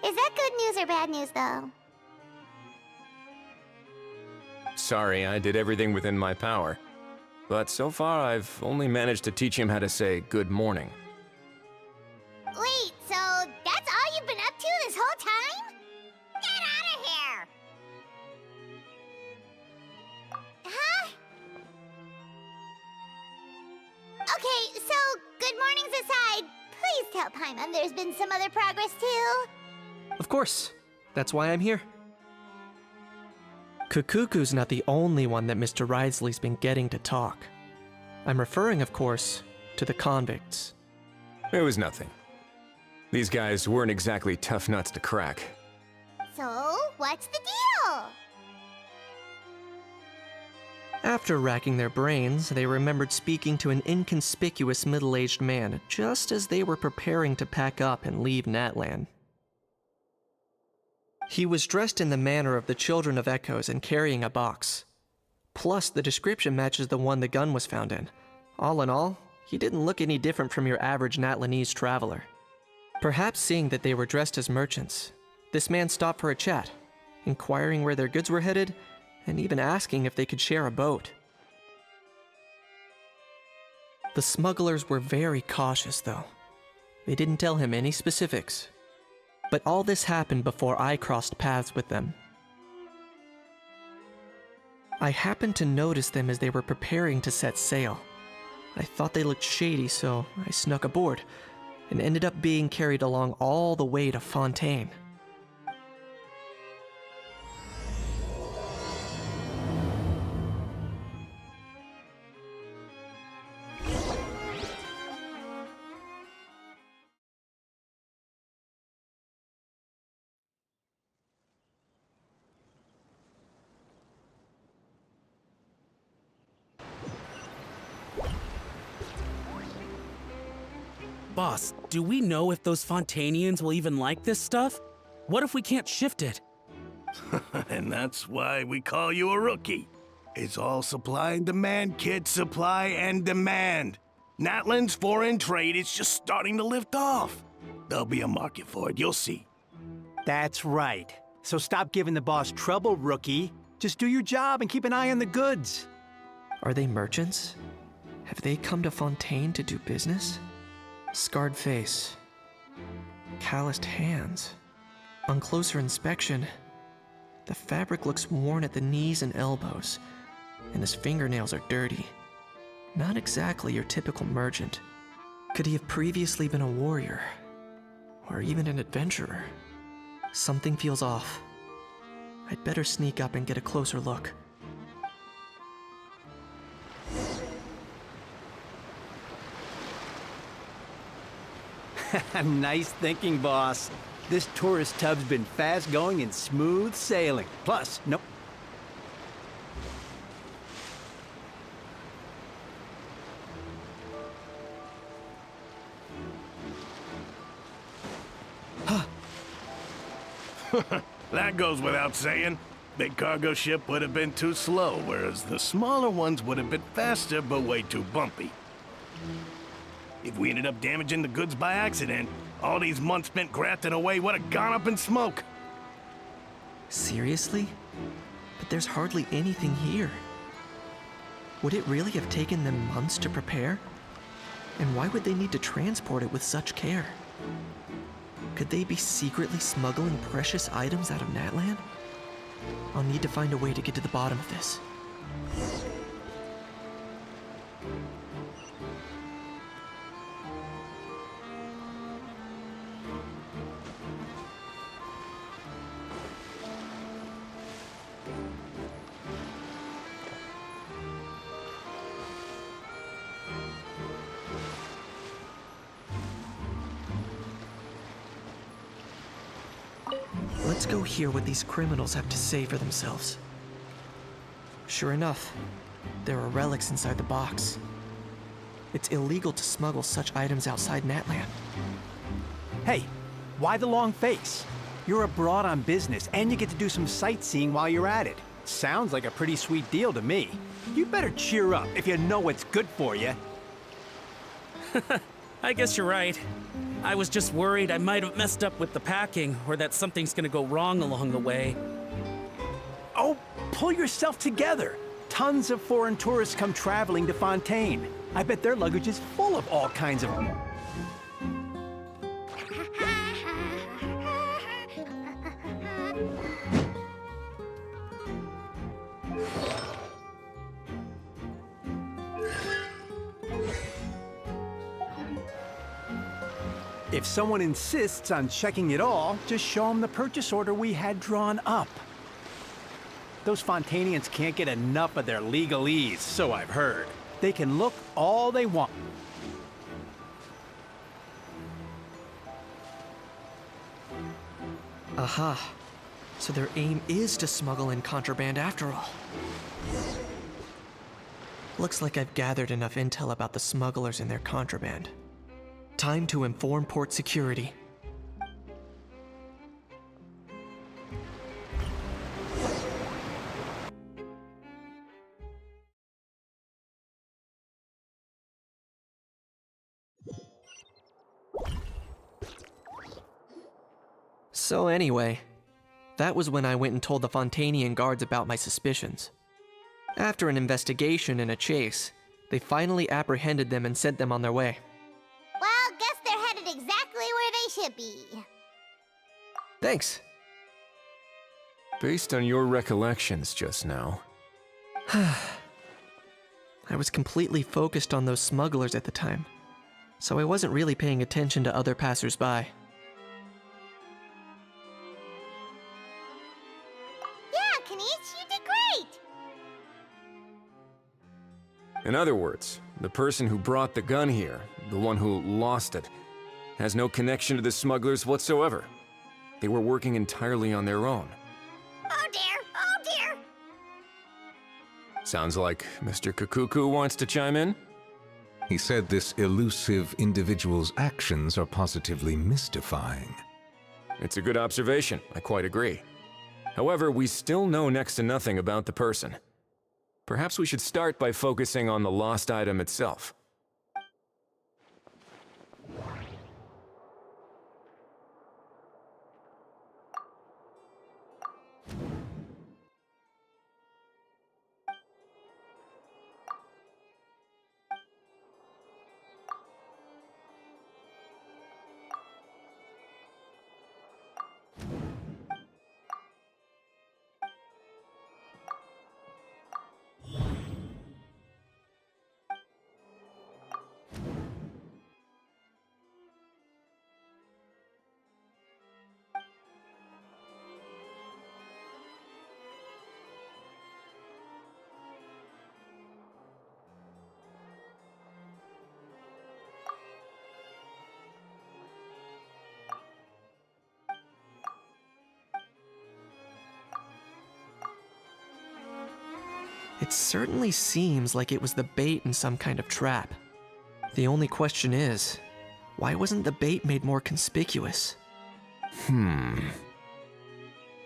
Is that good news or bad news, though? Sorry, I did everything within my power. But so far, I've only managed to teach him how to say good morning. Wait, so that's all you've been up to this whole time? Get out of here! Huh? Okay, so good mornings aside, please tell Paimon there's been some other progress too. Of course. That's why I'm here. Kukuku's not the only one that Mr. Risley's been getting to talk. I'm referring, of course, to the convicts. It was nothing. These guys weren't exactly tough nuts to crack. So, what's the deal? After racking their brains, they remembered speaking to an inconspicuous middle-aged man just as they were preparing to pack up and leave Natlan. He was dressed in the manner of the Children of Echoes and carrying a box. Plus, the description matches the one the gun was found in. All in all, he didn't look any different from your average Natlanese traveler. Perhaps seeing that they were dressed as merchants, this man stopped for a chat, inquiring where their goods were headed, and even asking if they could share a boat. The smugglers were very cautious, though. They didn't tell him any specifics. But all this happened before I crossed paths with them. I happened to notice them as they were preparing to set sail. I thought they looked shady, so I snuck aboard, and ended up being carried along all the way to Fontaine. Boss, do we know if those Fontainians will even like this stuff? What if we can't shift it? And that's why we call you a rookie. It's all supply and demand, kid. Supply and demand. Natlan's foreign trade is just starting to lift off. There'll be a market for it, you'll see. That's right. So stop giving the boss trouble, rookie. Just do your job and keep an eye on the goods. Are they merchants? Have they come to Fontaine to do business? Scarred face. Calloused hands. On closer inspection, the fabric looks worn at the knees and elbows, and his fingernails are dirty. Not exactly your typical merchant. Could he have previously been a warrior? Or even an adventurer? Something feels off. I'd better sneak up and get a closer look. Nice thinking, boss. This tourist tub's been fast going and smooth sailing. Plus, no. That goes without saying. Big cargo ship would have been too slow, whereas the smaller ones would have been faster but way too bumpy. If we ended up damaging the goods by accident, all these months spent grafting away would have gone up in smoke. Seriously? But there's hardly anything here. Would it really have taken them months to prepare? And why would they need to transport it with such care? Could they be secretly smuggling precious items out of Natlan? I'll need to find a way to get to the bottom of this. Let's go hear what these criminals have to say for themselves. Sure enough, there are relics inside the box. It's illegal to smuggle such items outside Natlan. Hey, why the long face? You're abroad on business, and you get to do some sightseeing while you're at it. Sounds like a pretty sweet deal to me. You better cheer up if you know what's good for you. I guess you're right. I was just worried I might have messed up with the packing, or that something's gonna go wrong along the way. Oh, pull yourself together. Tons of foreign tourists come traveling to Fontaine. I bet their luggage is full of all kinds of... If someone insists on checking it all, just show them the purchase order we had drawn up. Those Fontainians can't get enough of their legalese, so I've heard. They can look all they want. Aha. So their aim is to smuggle in contraband after all. Looks like I've gathered enough intel about the smugglers and their contraband. Time to inform port security. So anyway, that was when I went and told the Fontainian guards about my suspicions. After an investigation and a chase, they finally apprehended them and sent them on their way. Well, guess they're headed exactly where they should be. Thanks. Based on your recollections just now. I was completely focused on those smugglers at the time, so I wasn't really paying attention to other passersby. Yeah, Kanish, you did great! In other words, the person who brought the gun here, the one who lost it, has no connection to the smugglers whatsoever. They were working entirely on their own. Oh dear, oh dear! Sounds like Mr. Kakuku wants to chime in? He said this elusive individual's actions are positively mystifying. It's a good observation, I quite agree. However, we still know next to nothing about the person. Perhaps we should start by focusing on the lost item itself. It certainly seems like it was the bait in some kind of trap. The only question is, why wasn't the bait made more conspicuous?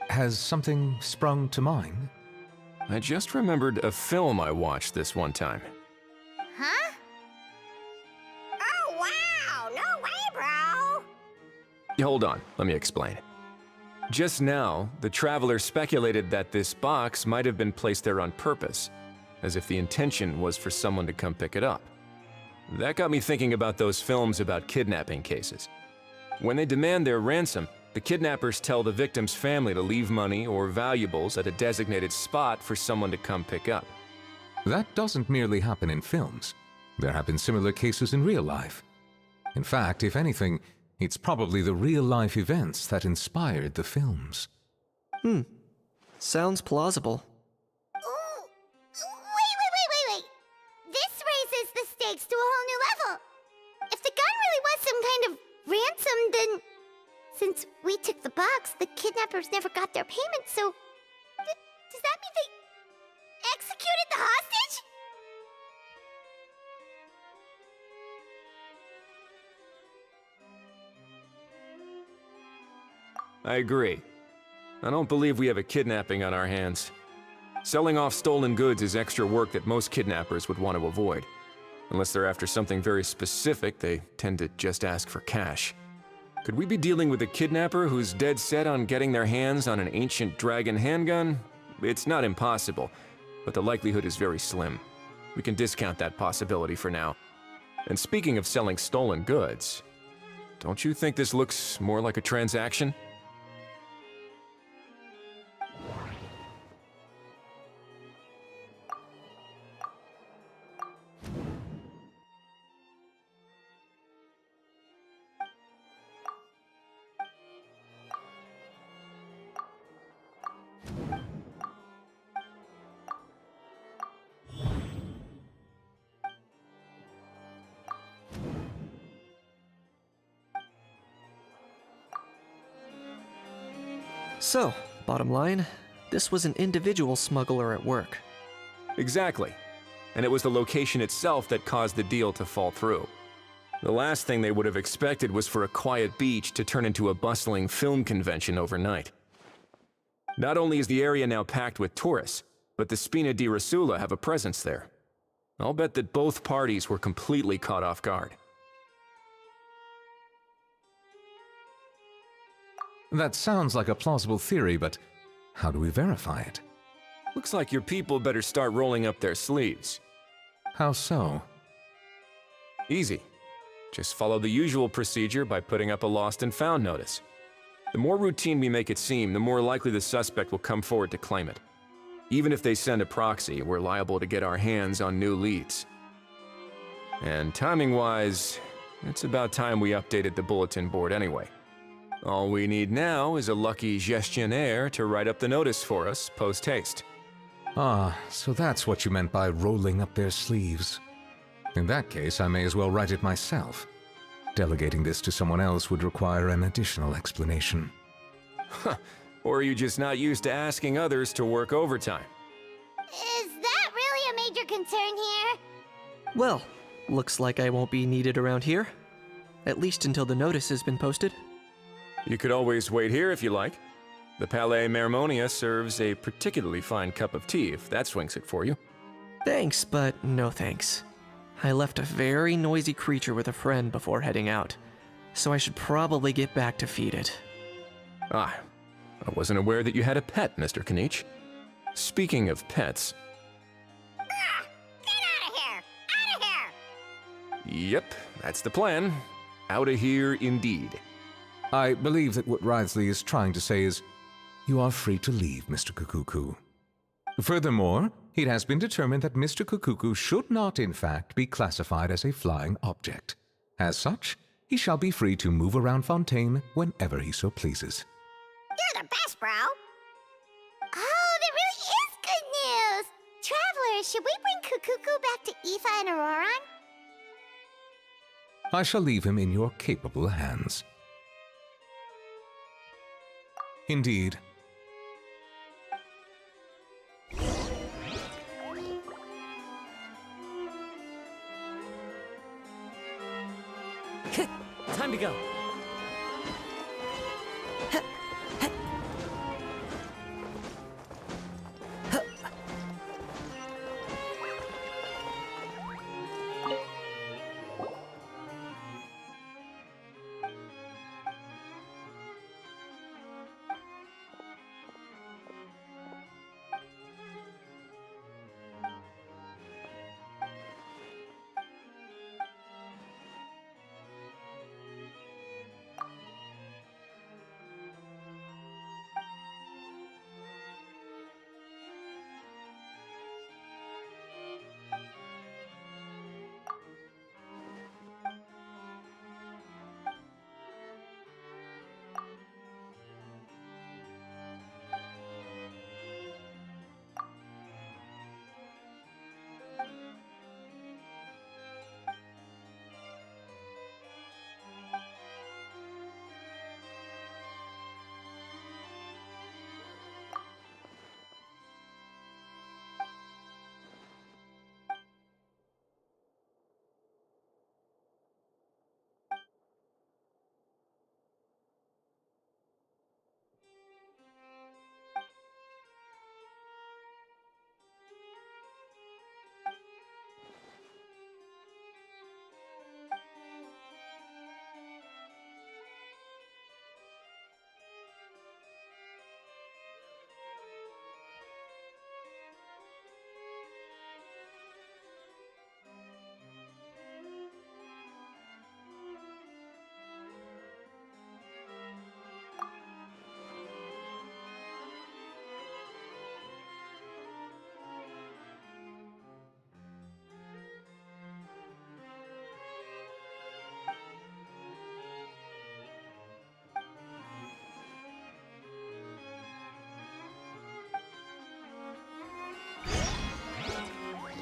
Has something sprung to mind? I just remembered a film I watched this one time. Huh? Oh, wow! No way, bro! Hold on, let me explain. Just now, the traveler speculated that this box might have been placed there on purpose, as if the intention was for someone to come pick it up. That got me thinking about those films about kidnapping cases. When they demand their ransom, the kidnappers tell the victim's family to leave money or valuables at a designated spot for someone to come pick up. That doesn't merely happen in films. There have been similar cases in real life. In fact, if anything, it's probably the real-life events that inspired the films. Sounds plausible. Ooh. Wait. This raises the stakes to a whole new level. If the gun really was some kind of ransom, then since we took the box, the kidnappers never got their payment, so does that mean they executed the hostage? I agree. I don't believe we have a kidnapping on our hands. Selling off stolen goods is extra work that most kidnappers would want to avoid. Unless they're after something very specific, they tend to just ask for cash. Could we be dealing with a kidnapper who's dead set on getting their hands on an ancient dragon handgun? It's not impossible, but the likelihood is very slim. We can discount that possibility for now. And speaking of selling stolen goods, don't you think this looks more like a transaction? So, bottom line, this was an individual smuggler at work. Exactly. And it was the location itself that caused the deal to fall through. The last thing they would have expected was for a quiet beach to turn into a bustling film convention overnight. Not only is the area now packed with tourists, but the Spina di Rosula have a presence there. I'll bet that both parties were completely caught off guard. That sounds like a plausible theory, but how do we verify it? Looks like your people better start rolling up their sleeves. How so? Easy. Just follow the usual procedure by putting up a lost and found notice. The more routine we make it seem, the more likely the suspect will come forward to claim it. Even if they send a proxy, we're liable to get our hands on new leads. And timing-wise, it's about time we updated the bulletin board anyway. All we need now is a lucky gestionnaire to write up the notice for us post-haste. Ah, so that's what you meant by rolling up their sleeves. In that case, I may as well write it myself. Delegating this to someone else would require an additional explanation. Or are you just not used to asking others to work overtime? Is that really a major concern here? Well, looks like I won't be needed around here. At least until the notice has been posted. You could always wait here if you like. The Palais Mermonia serves a particularly fine cup of tea if that swings it for you. Thanks, but no thanks. I left a very noisy creature with a friend before heading out, so I should probably get back to feed it. Ah, I wasn't aware that you had a pet, Mr. Kanich. Speaking of pets... Get out of here! Out of here! Yep, that's the plan. Outta here indeed. I believe that what Wriothesley is trying to say is, you are free to leave, Mr. Kukuku. Furthermore, it has been determined that Mr. Kukuku should not, in fact, be classified as a flying object. As such, he shall be free to move around Fontaine whenever he so pleases. You're the best, bro! Oh, that really is good news! Traveler, should we bring Kukuku back to Aoife and Auroran? I shall leave him in your capable hands. Indeed. Time to go.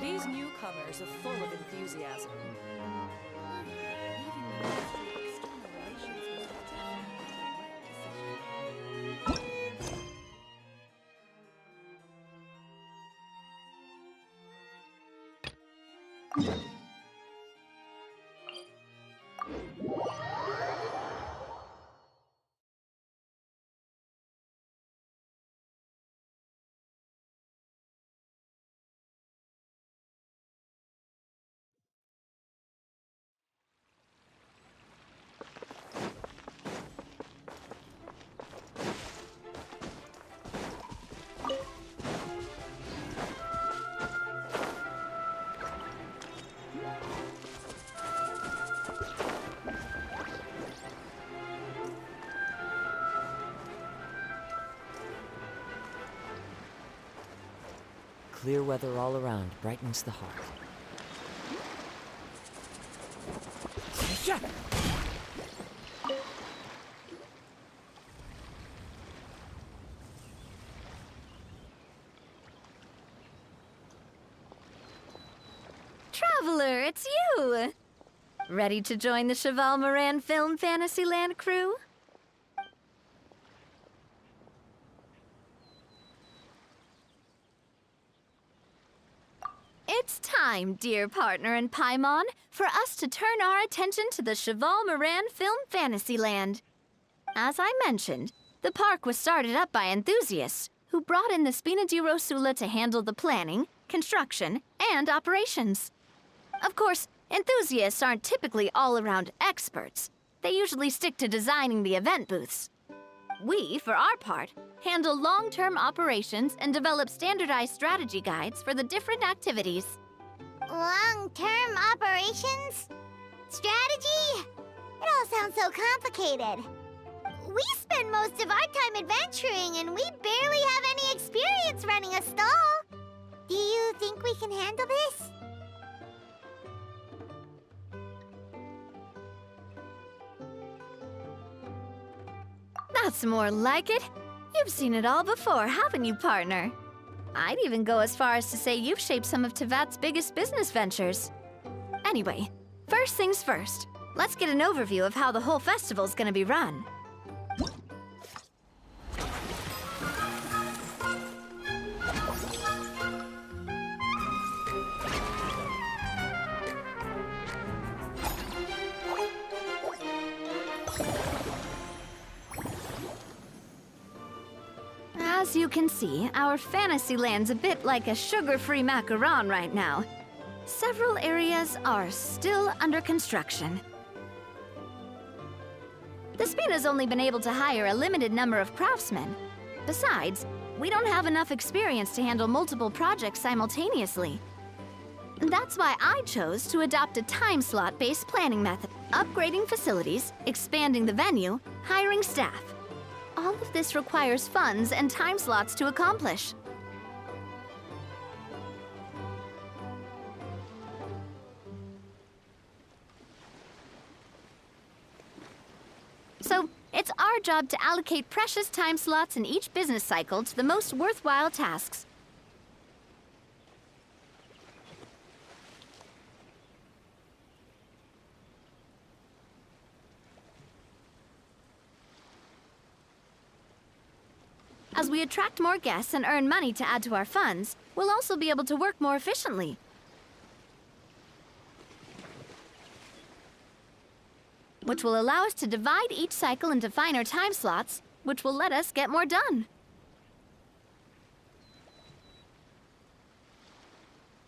These newcomers are full of enthusiasm. Clear weather all around brightens the heart. Traveler, it's you! Ready to join the Cheval Moran Film Fantasyland crew? It's time, dear partner and Paimon, for us to turn our attention to the Cheval Moran Film Fantasyland. As I mentioned, the park was started up by enthusiasts who brought in the Spina di Rosula to handle the planning, construction, and operations. Of course, enthusiasts aren't typically all-around experts. They usually stick to designing the event booths. We, for our part, handle long-term operations and develop standardized strategy guides for the different activities. Long-term operations? Strategy? It all sounds so complicated. We spend most of our time adventuring, and we barely have any experience running a stall. Do you think we can handle this? That's more like it. You've seen it all before, haven't you, partner? I'd even go as far as to say you've shaped some of Tevat's biggest business ventures. Anyway, first things first. Let's get an overview of how the whole festival's gonna be run. As you can see, our fantasy land's a bit like a sugar-free macaron right now. Several areas are still under construction. The Spina's only been able to hire a limited number of craftsmen. Besides, we don't have enough experience to handle multiple projects simultaneously. That's why I chose to adopt a time slot-based planning method, upgrading facilities, expanding the venue, hiring staff. All of this requires funds and time slots to accomplish. So, it's our job to allocate precious time slots in each business cycle to the most worthwhile tasks. As we attract more guests and earn money to add to our funds, we'll also be able to work more efficiently. Which will allow us to divide each cycle into finer time slots, which will let us get more done.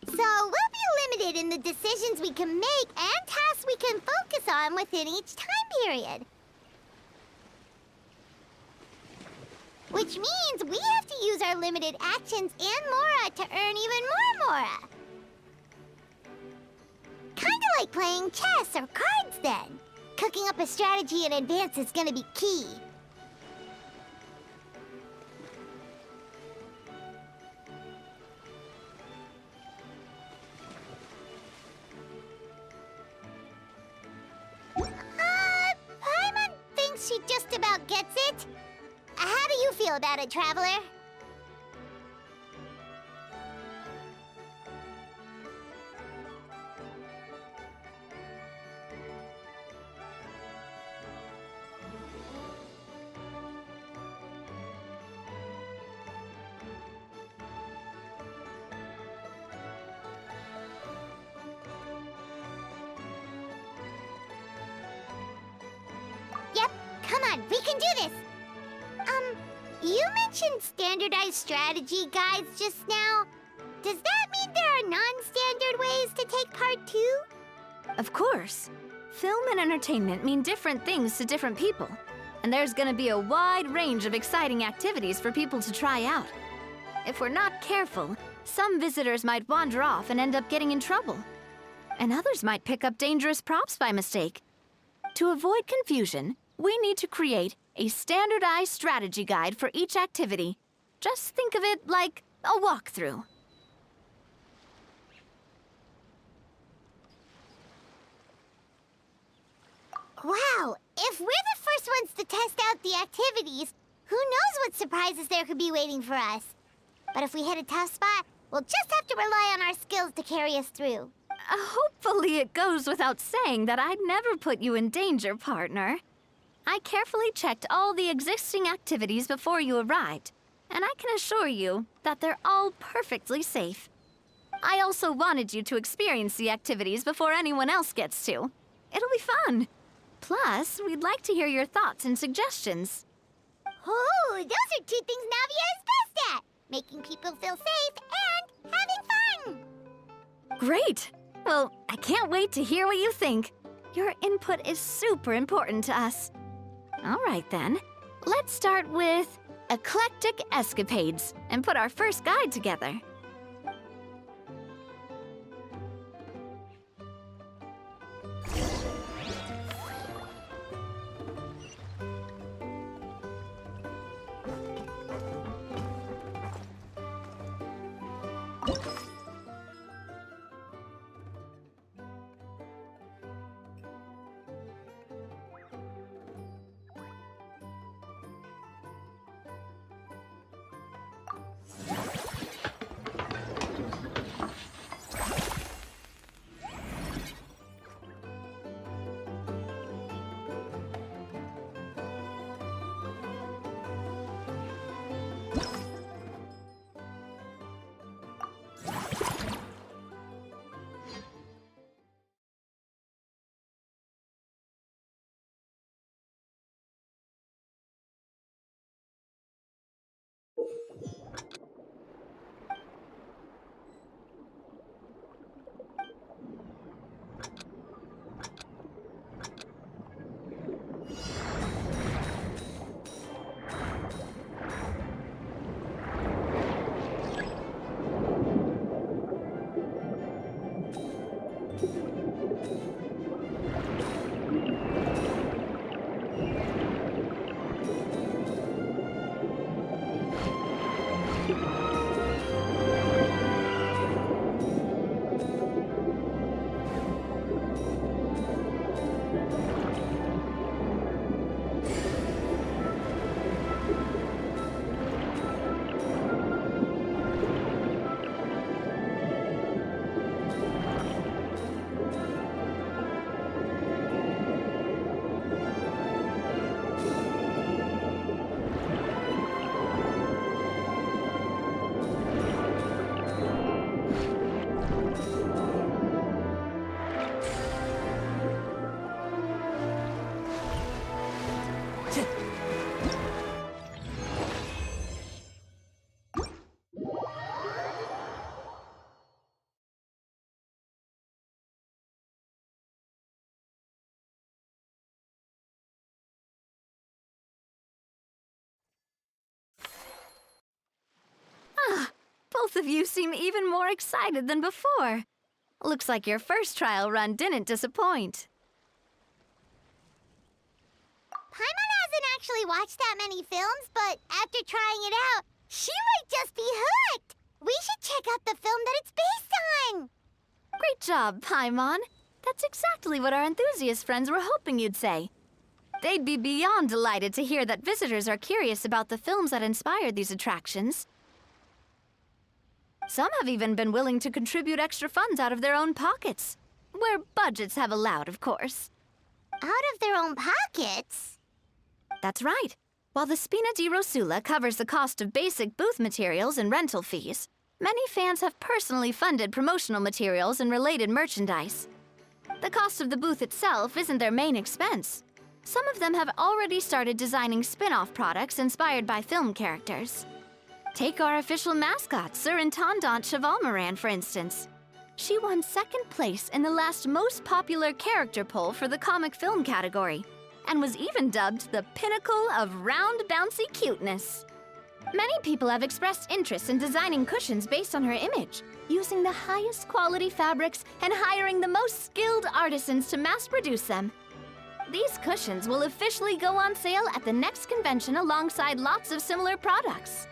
So we'll be limited in the decisions we can make and tasks we can focus on within each time period. Which means we have to use our limited actions and Mora to earn even more Mora. Kinda like playing chess or cards then. Cooking up a strategy in advance is gonna be key. Paimon thinks she just about gets it. How do you feel about it, Traveler? Yep, come on, we can do this! You mentioned standardized strategy guides just now. Does that mean there are non-standard ways to take part too? Of course. Film and entertainment mean different things to different people. And there's gonna be a wide range of exciting activities for people to try out. If we're not careful, some visitors might wander off and end up getting in trouble. And others might pick up dangerous props by mistake. To avoid confusion, we need to create a standardized strategy guide for each activity. Just think of it like a walkthrough. Wow, if we're the first ones to test out the activities, who knows what surprises there could be waiting for us? But if we hit a tough spot, we'll just have to rely on our skills to carry us through. Hopefully it goes without saying that I'd never put you in danger, partner. I carefully checked all the existing activities before you arrived, and I can assure you that they're all perfectly safe. I also wanted you to experience the activities before anyone else gets to. It'll be fun. Plus, we'd like to hear your thoughts and suggestions. Oh, those are two things Navia is best at! Making people feel safe and having fun! Great! Well, I can't wait to hear what you think. Your input is super important to us. All right, then. Let's start with Eclectic Escapades and put our first guide together. Both of you seem even more excited than before. Looks like your first trial run didn't disappoint. Paimon hasn't actually watched that many films, but after trying it out, she might just be hooked. We should check out the film that it's based on. Great job, Paimon. That's exactly what our enthusiast friends were hoping you'd say. They'd be beyond delighted to hear that visitors are curious about the films that inspired these attractions. Some have even been willing to contribute extra funds out of their own pockets. Where budgets have allowed, of course. Out of their own pockets? That's right. While the Spina di Rosula covers the cost of basic booth materials and rental fees, many fans have personally funded promotional materials and related merchandise. The cost of the booth itself isn't their main expense. Some of them have already started designing spin-off products inspired by film characters. Take our official mascot, Surintendant Chevalmoran, for instance. She won second place in the last most popular character poll for the comic film category, and was even dubbed the pinnacle of round, bouncy cuteness. Many people have expressed interest in designing cushions based on her image, using the highest quality fabrics and hiring the most skilled artisans to mass produce them. These cushions will officially go on sale at the next convention alongside lots of similar products.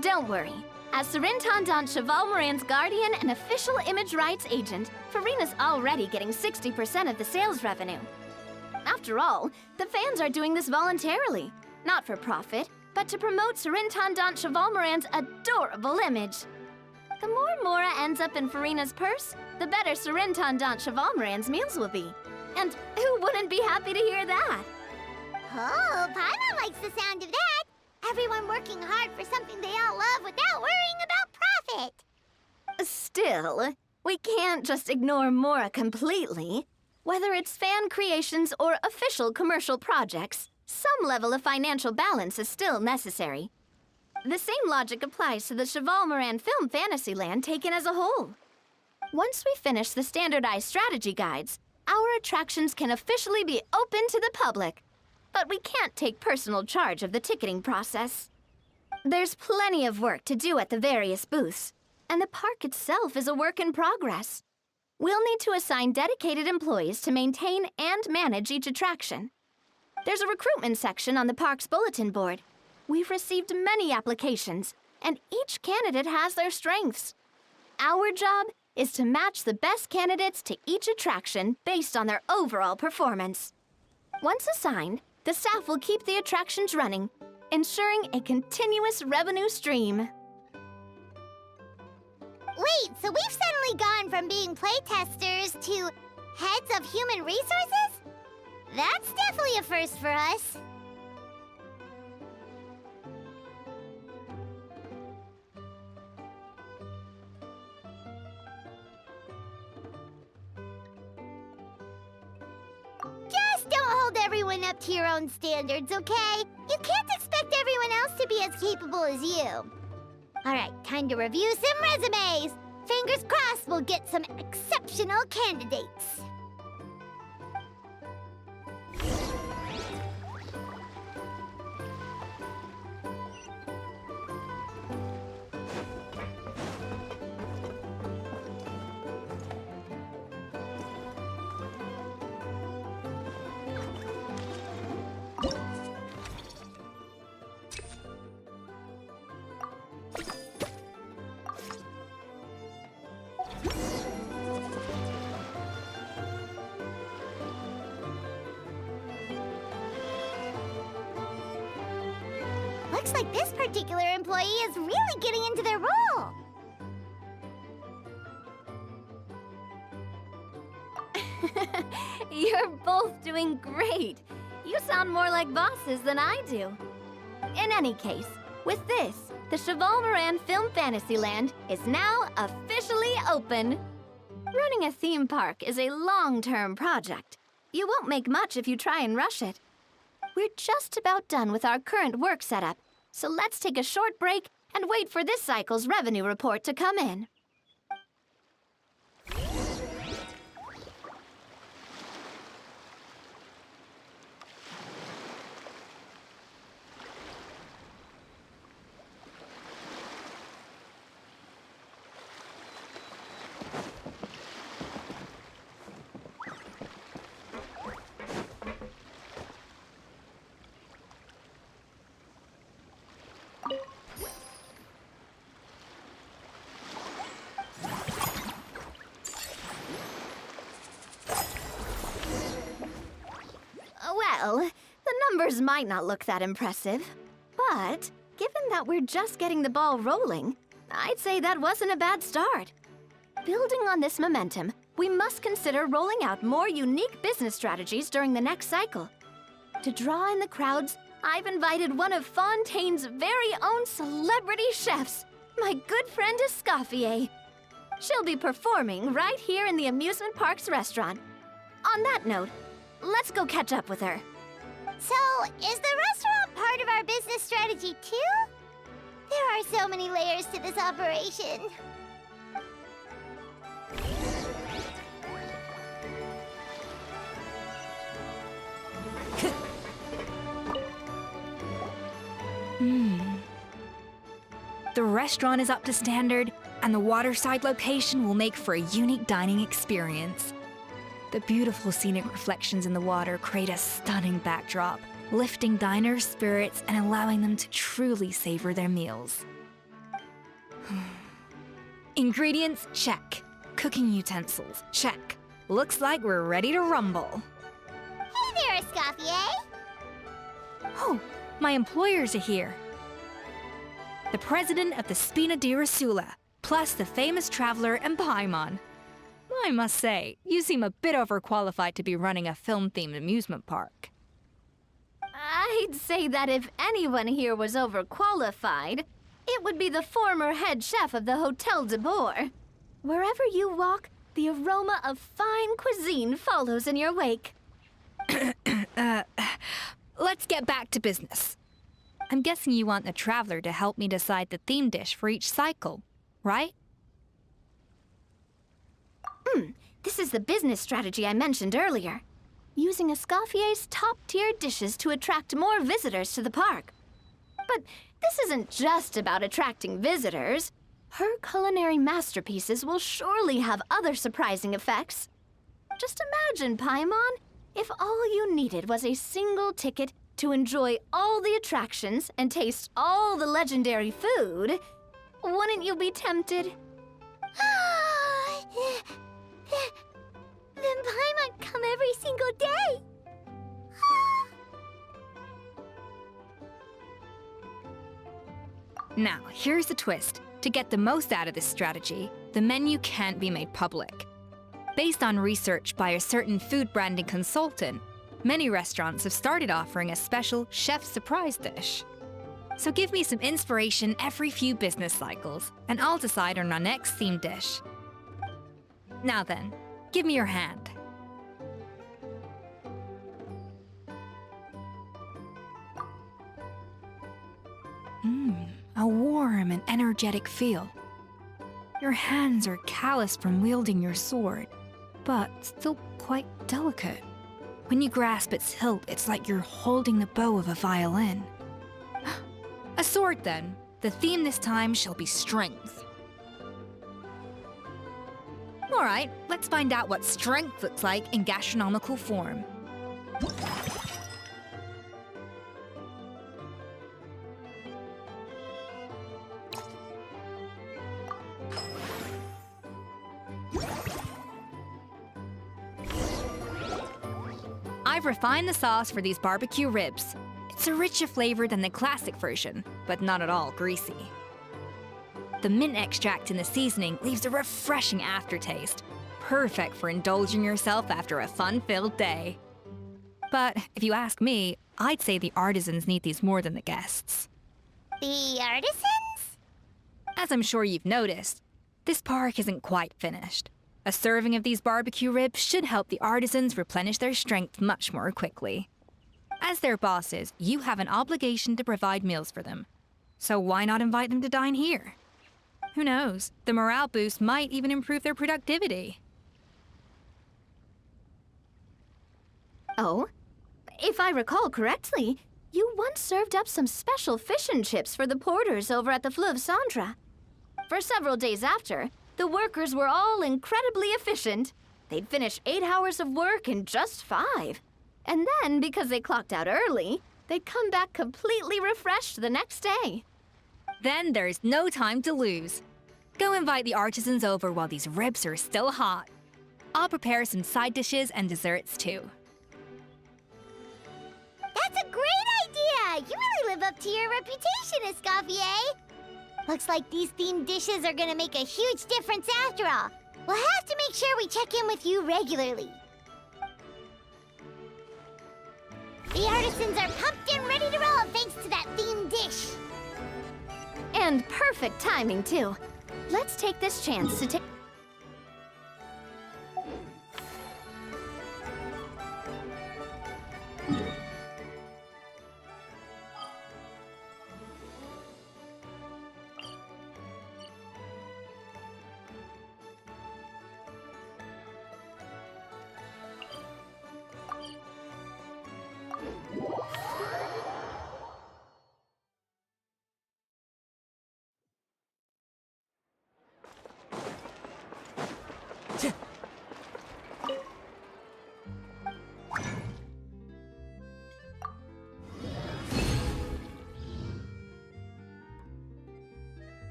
Don't worry. As Surintendant Chevalmoran's guardian and official image rights agent, Farina's already getting 60% of the sales revenue. After all, the fans are doing this voluntarily, not for profit, but to promote Surintendant Chevalmoran's adorable image. The more Mora ends up in Farina's purse, the better Surintendant Chevalmoran's meals will be. And who wouldn't be happy to hear that? Oh, Paimon likes the sound of that. Everyone working hard for something they all love without worrying about profit. Still, we can't just ignore Mora completely. Whether it's fan creations or official commercial projects, some level of financial balance is still necessary. The same logic applies to the Chevalmoran Film Fantasyland taken as a whole. Once we finish the standardized strategy guides, our attractions can officially be open to the public. But we can't take personal charge of the ticketing process. There's plenty of work to do at the various booths, and the park itself is a work in progress. We'll need to assign dedicated employees to maintain and manage each attraction. There's a recruitment section on the park's bulletin board. We've received many applications, and each candidate has their strengths. Our job is to match the best candidates to each attraction based on their overall performance. Once assigned, the staff will keep the attractions running, ensuring a continuous revenue stream. Wait, so we've suddenly gone from being playtesters to heads of human resources? That's definitely a first for us. Just don't hold everyone up to your own standards, okay? You can't expect everyone else to be as capable as you. All right, time to review some resumes. Fingers crossed we'll get some exceptional candidates. Looks like this particular employee is really getting into their role. You're both doing great. You sound more like bosses than I do. In any case, with this, the Chevalmoran Film Fantasyland is now officially open. Running a theme park is a long-term project. You won't make much if you try and rush it. We're just about done with our current work setup, so let's take a short break and wait for this cycle's revenue report to come in. numbers might not look that impressive, but given that we're just getting the ball rolling, I'd say that wasn't a bad start. Building on this momentum, we must consider rolling out more unique business strategies during the next cycle. To draw in the crowds, I've invited one of Fontaine's very own celebrity chefs, my good friend Escoffier. She'll be performing right here in the amusement park's restaurant. On that note, let's go catch up with her. So, is the restaurant part of our business strategy too? There are so many layers to this operation. The restaurant is up to standard, and the waterside location will make for a unique dining experience. The beautiful scenic reflections in the water create a stunning backdrop, lifting diners' spirits and allowing them to truly savor their meals. Ingredients, check. Cooking utensils, check. Looks like we're ready to rumble. Hey there, Escoffier! Oh, my employers are here. The president of the Spina di Rosula, plus the famous traveler and Paimon. I must say, you seem a bit overqualified to be running a film-themed amusement park. I'd say that if anyone here was overqualified, it would be the former head chef of the Hotel de Boer. Wherever you walk, the aroma of fine cuisine follows in your wake. Let's get back to business. I'm guessing you want the traveler to help me decide the theme dish for each cycle, right? This is the business strategy I mentioned earlier. Using Escoffier's top-tier dishes to attract more visitors to the park. But this isn't just about attracting visitors. Her culinary masterpieces will surely have other surprising effects. Just imagine, Paimon, if all you needed was a single ticket to enjoy all the attractions and taste all the legendary food. Wouldn't you be tempted? Then Paimon come every single day. Now, here's the twist. To get the most out of this strategy, the menu can't be made public. Based on research by a certain food branding consultant, many restaurants have started offering a special chef surprise dish. So give me some inspiration every few business cycles, and I'll decide on our next theme dish. Now then, give me your hand. A warm and energetic feel. Your hands are calloused from wielding your sword, but still quite delicate. When you grasp its hilt, it's like you're holding the bow of a violin. A sword, then. The theme this time shall be strength. All right, let's find out what strength looks like in gastronomical form. I've refined the sauce for these barbecue ribs. It's a richer flavor than the classic version, but not at all greasy. The mint extract in the seasoning leaves a refreshing aftertaste, perfect for indulging yourself after a fun-filled day. But if you ask me, I'd say the artisans need these more than the guests. The artisans? As I'm sure you've noticed, this park isn't quite finished. A serving of these barbecue ribs should help the artisans replenish their strength much more quickly. As their bosses, you have an obligation to provide meals for them. So why not invite them to dine here? Who knows? The morale boost might even improve their productivity. Oh, if I recall correctly, you once served up some special fish and chips for the porters over at the Fleuve Centre. For several days after, the workers were all incredibly efficient. They'd finish 8 hours of work in just 5. And then, because they clocked out early, they'd come back completely refreshed the next day. Then there's no time to lose. Go invite the artisans over while these ribs are still hot. I'll prepare some side dishes and desserts too. That's a great live up to your reputation, Escoffier. Looks like these themed dishes are gonna make a huge difference after all. We'll have to make sure we check in with you regularly. The artisans are pumped and ready to roll thanks to that themed dish. And perfect timing, too. Let's take this chance to take...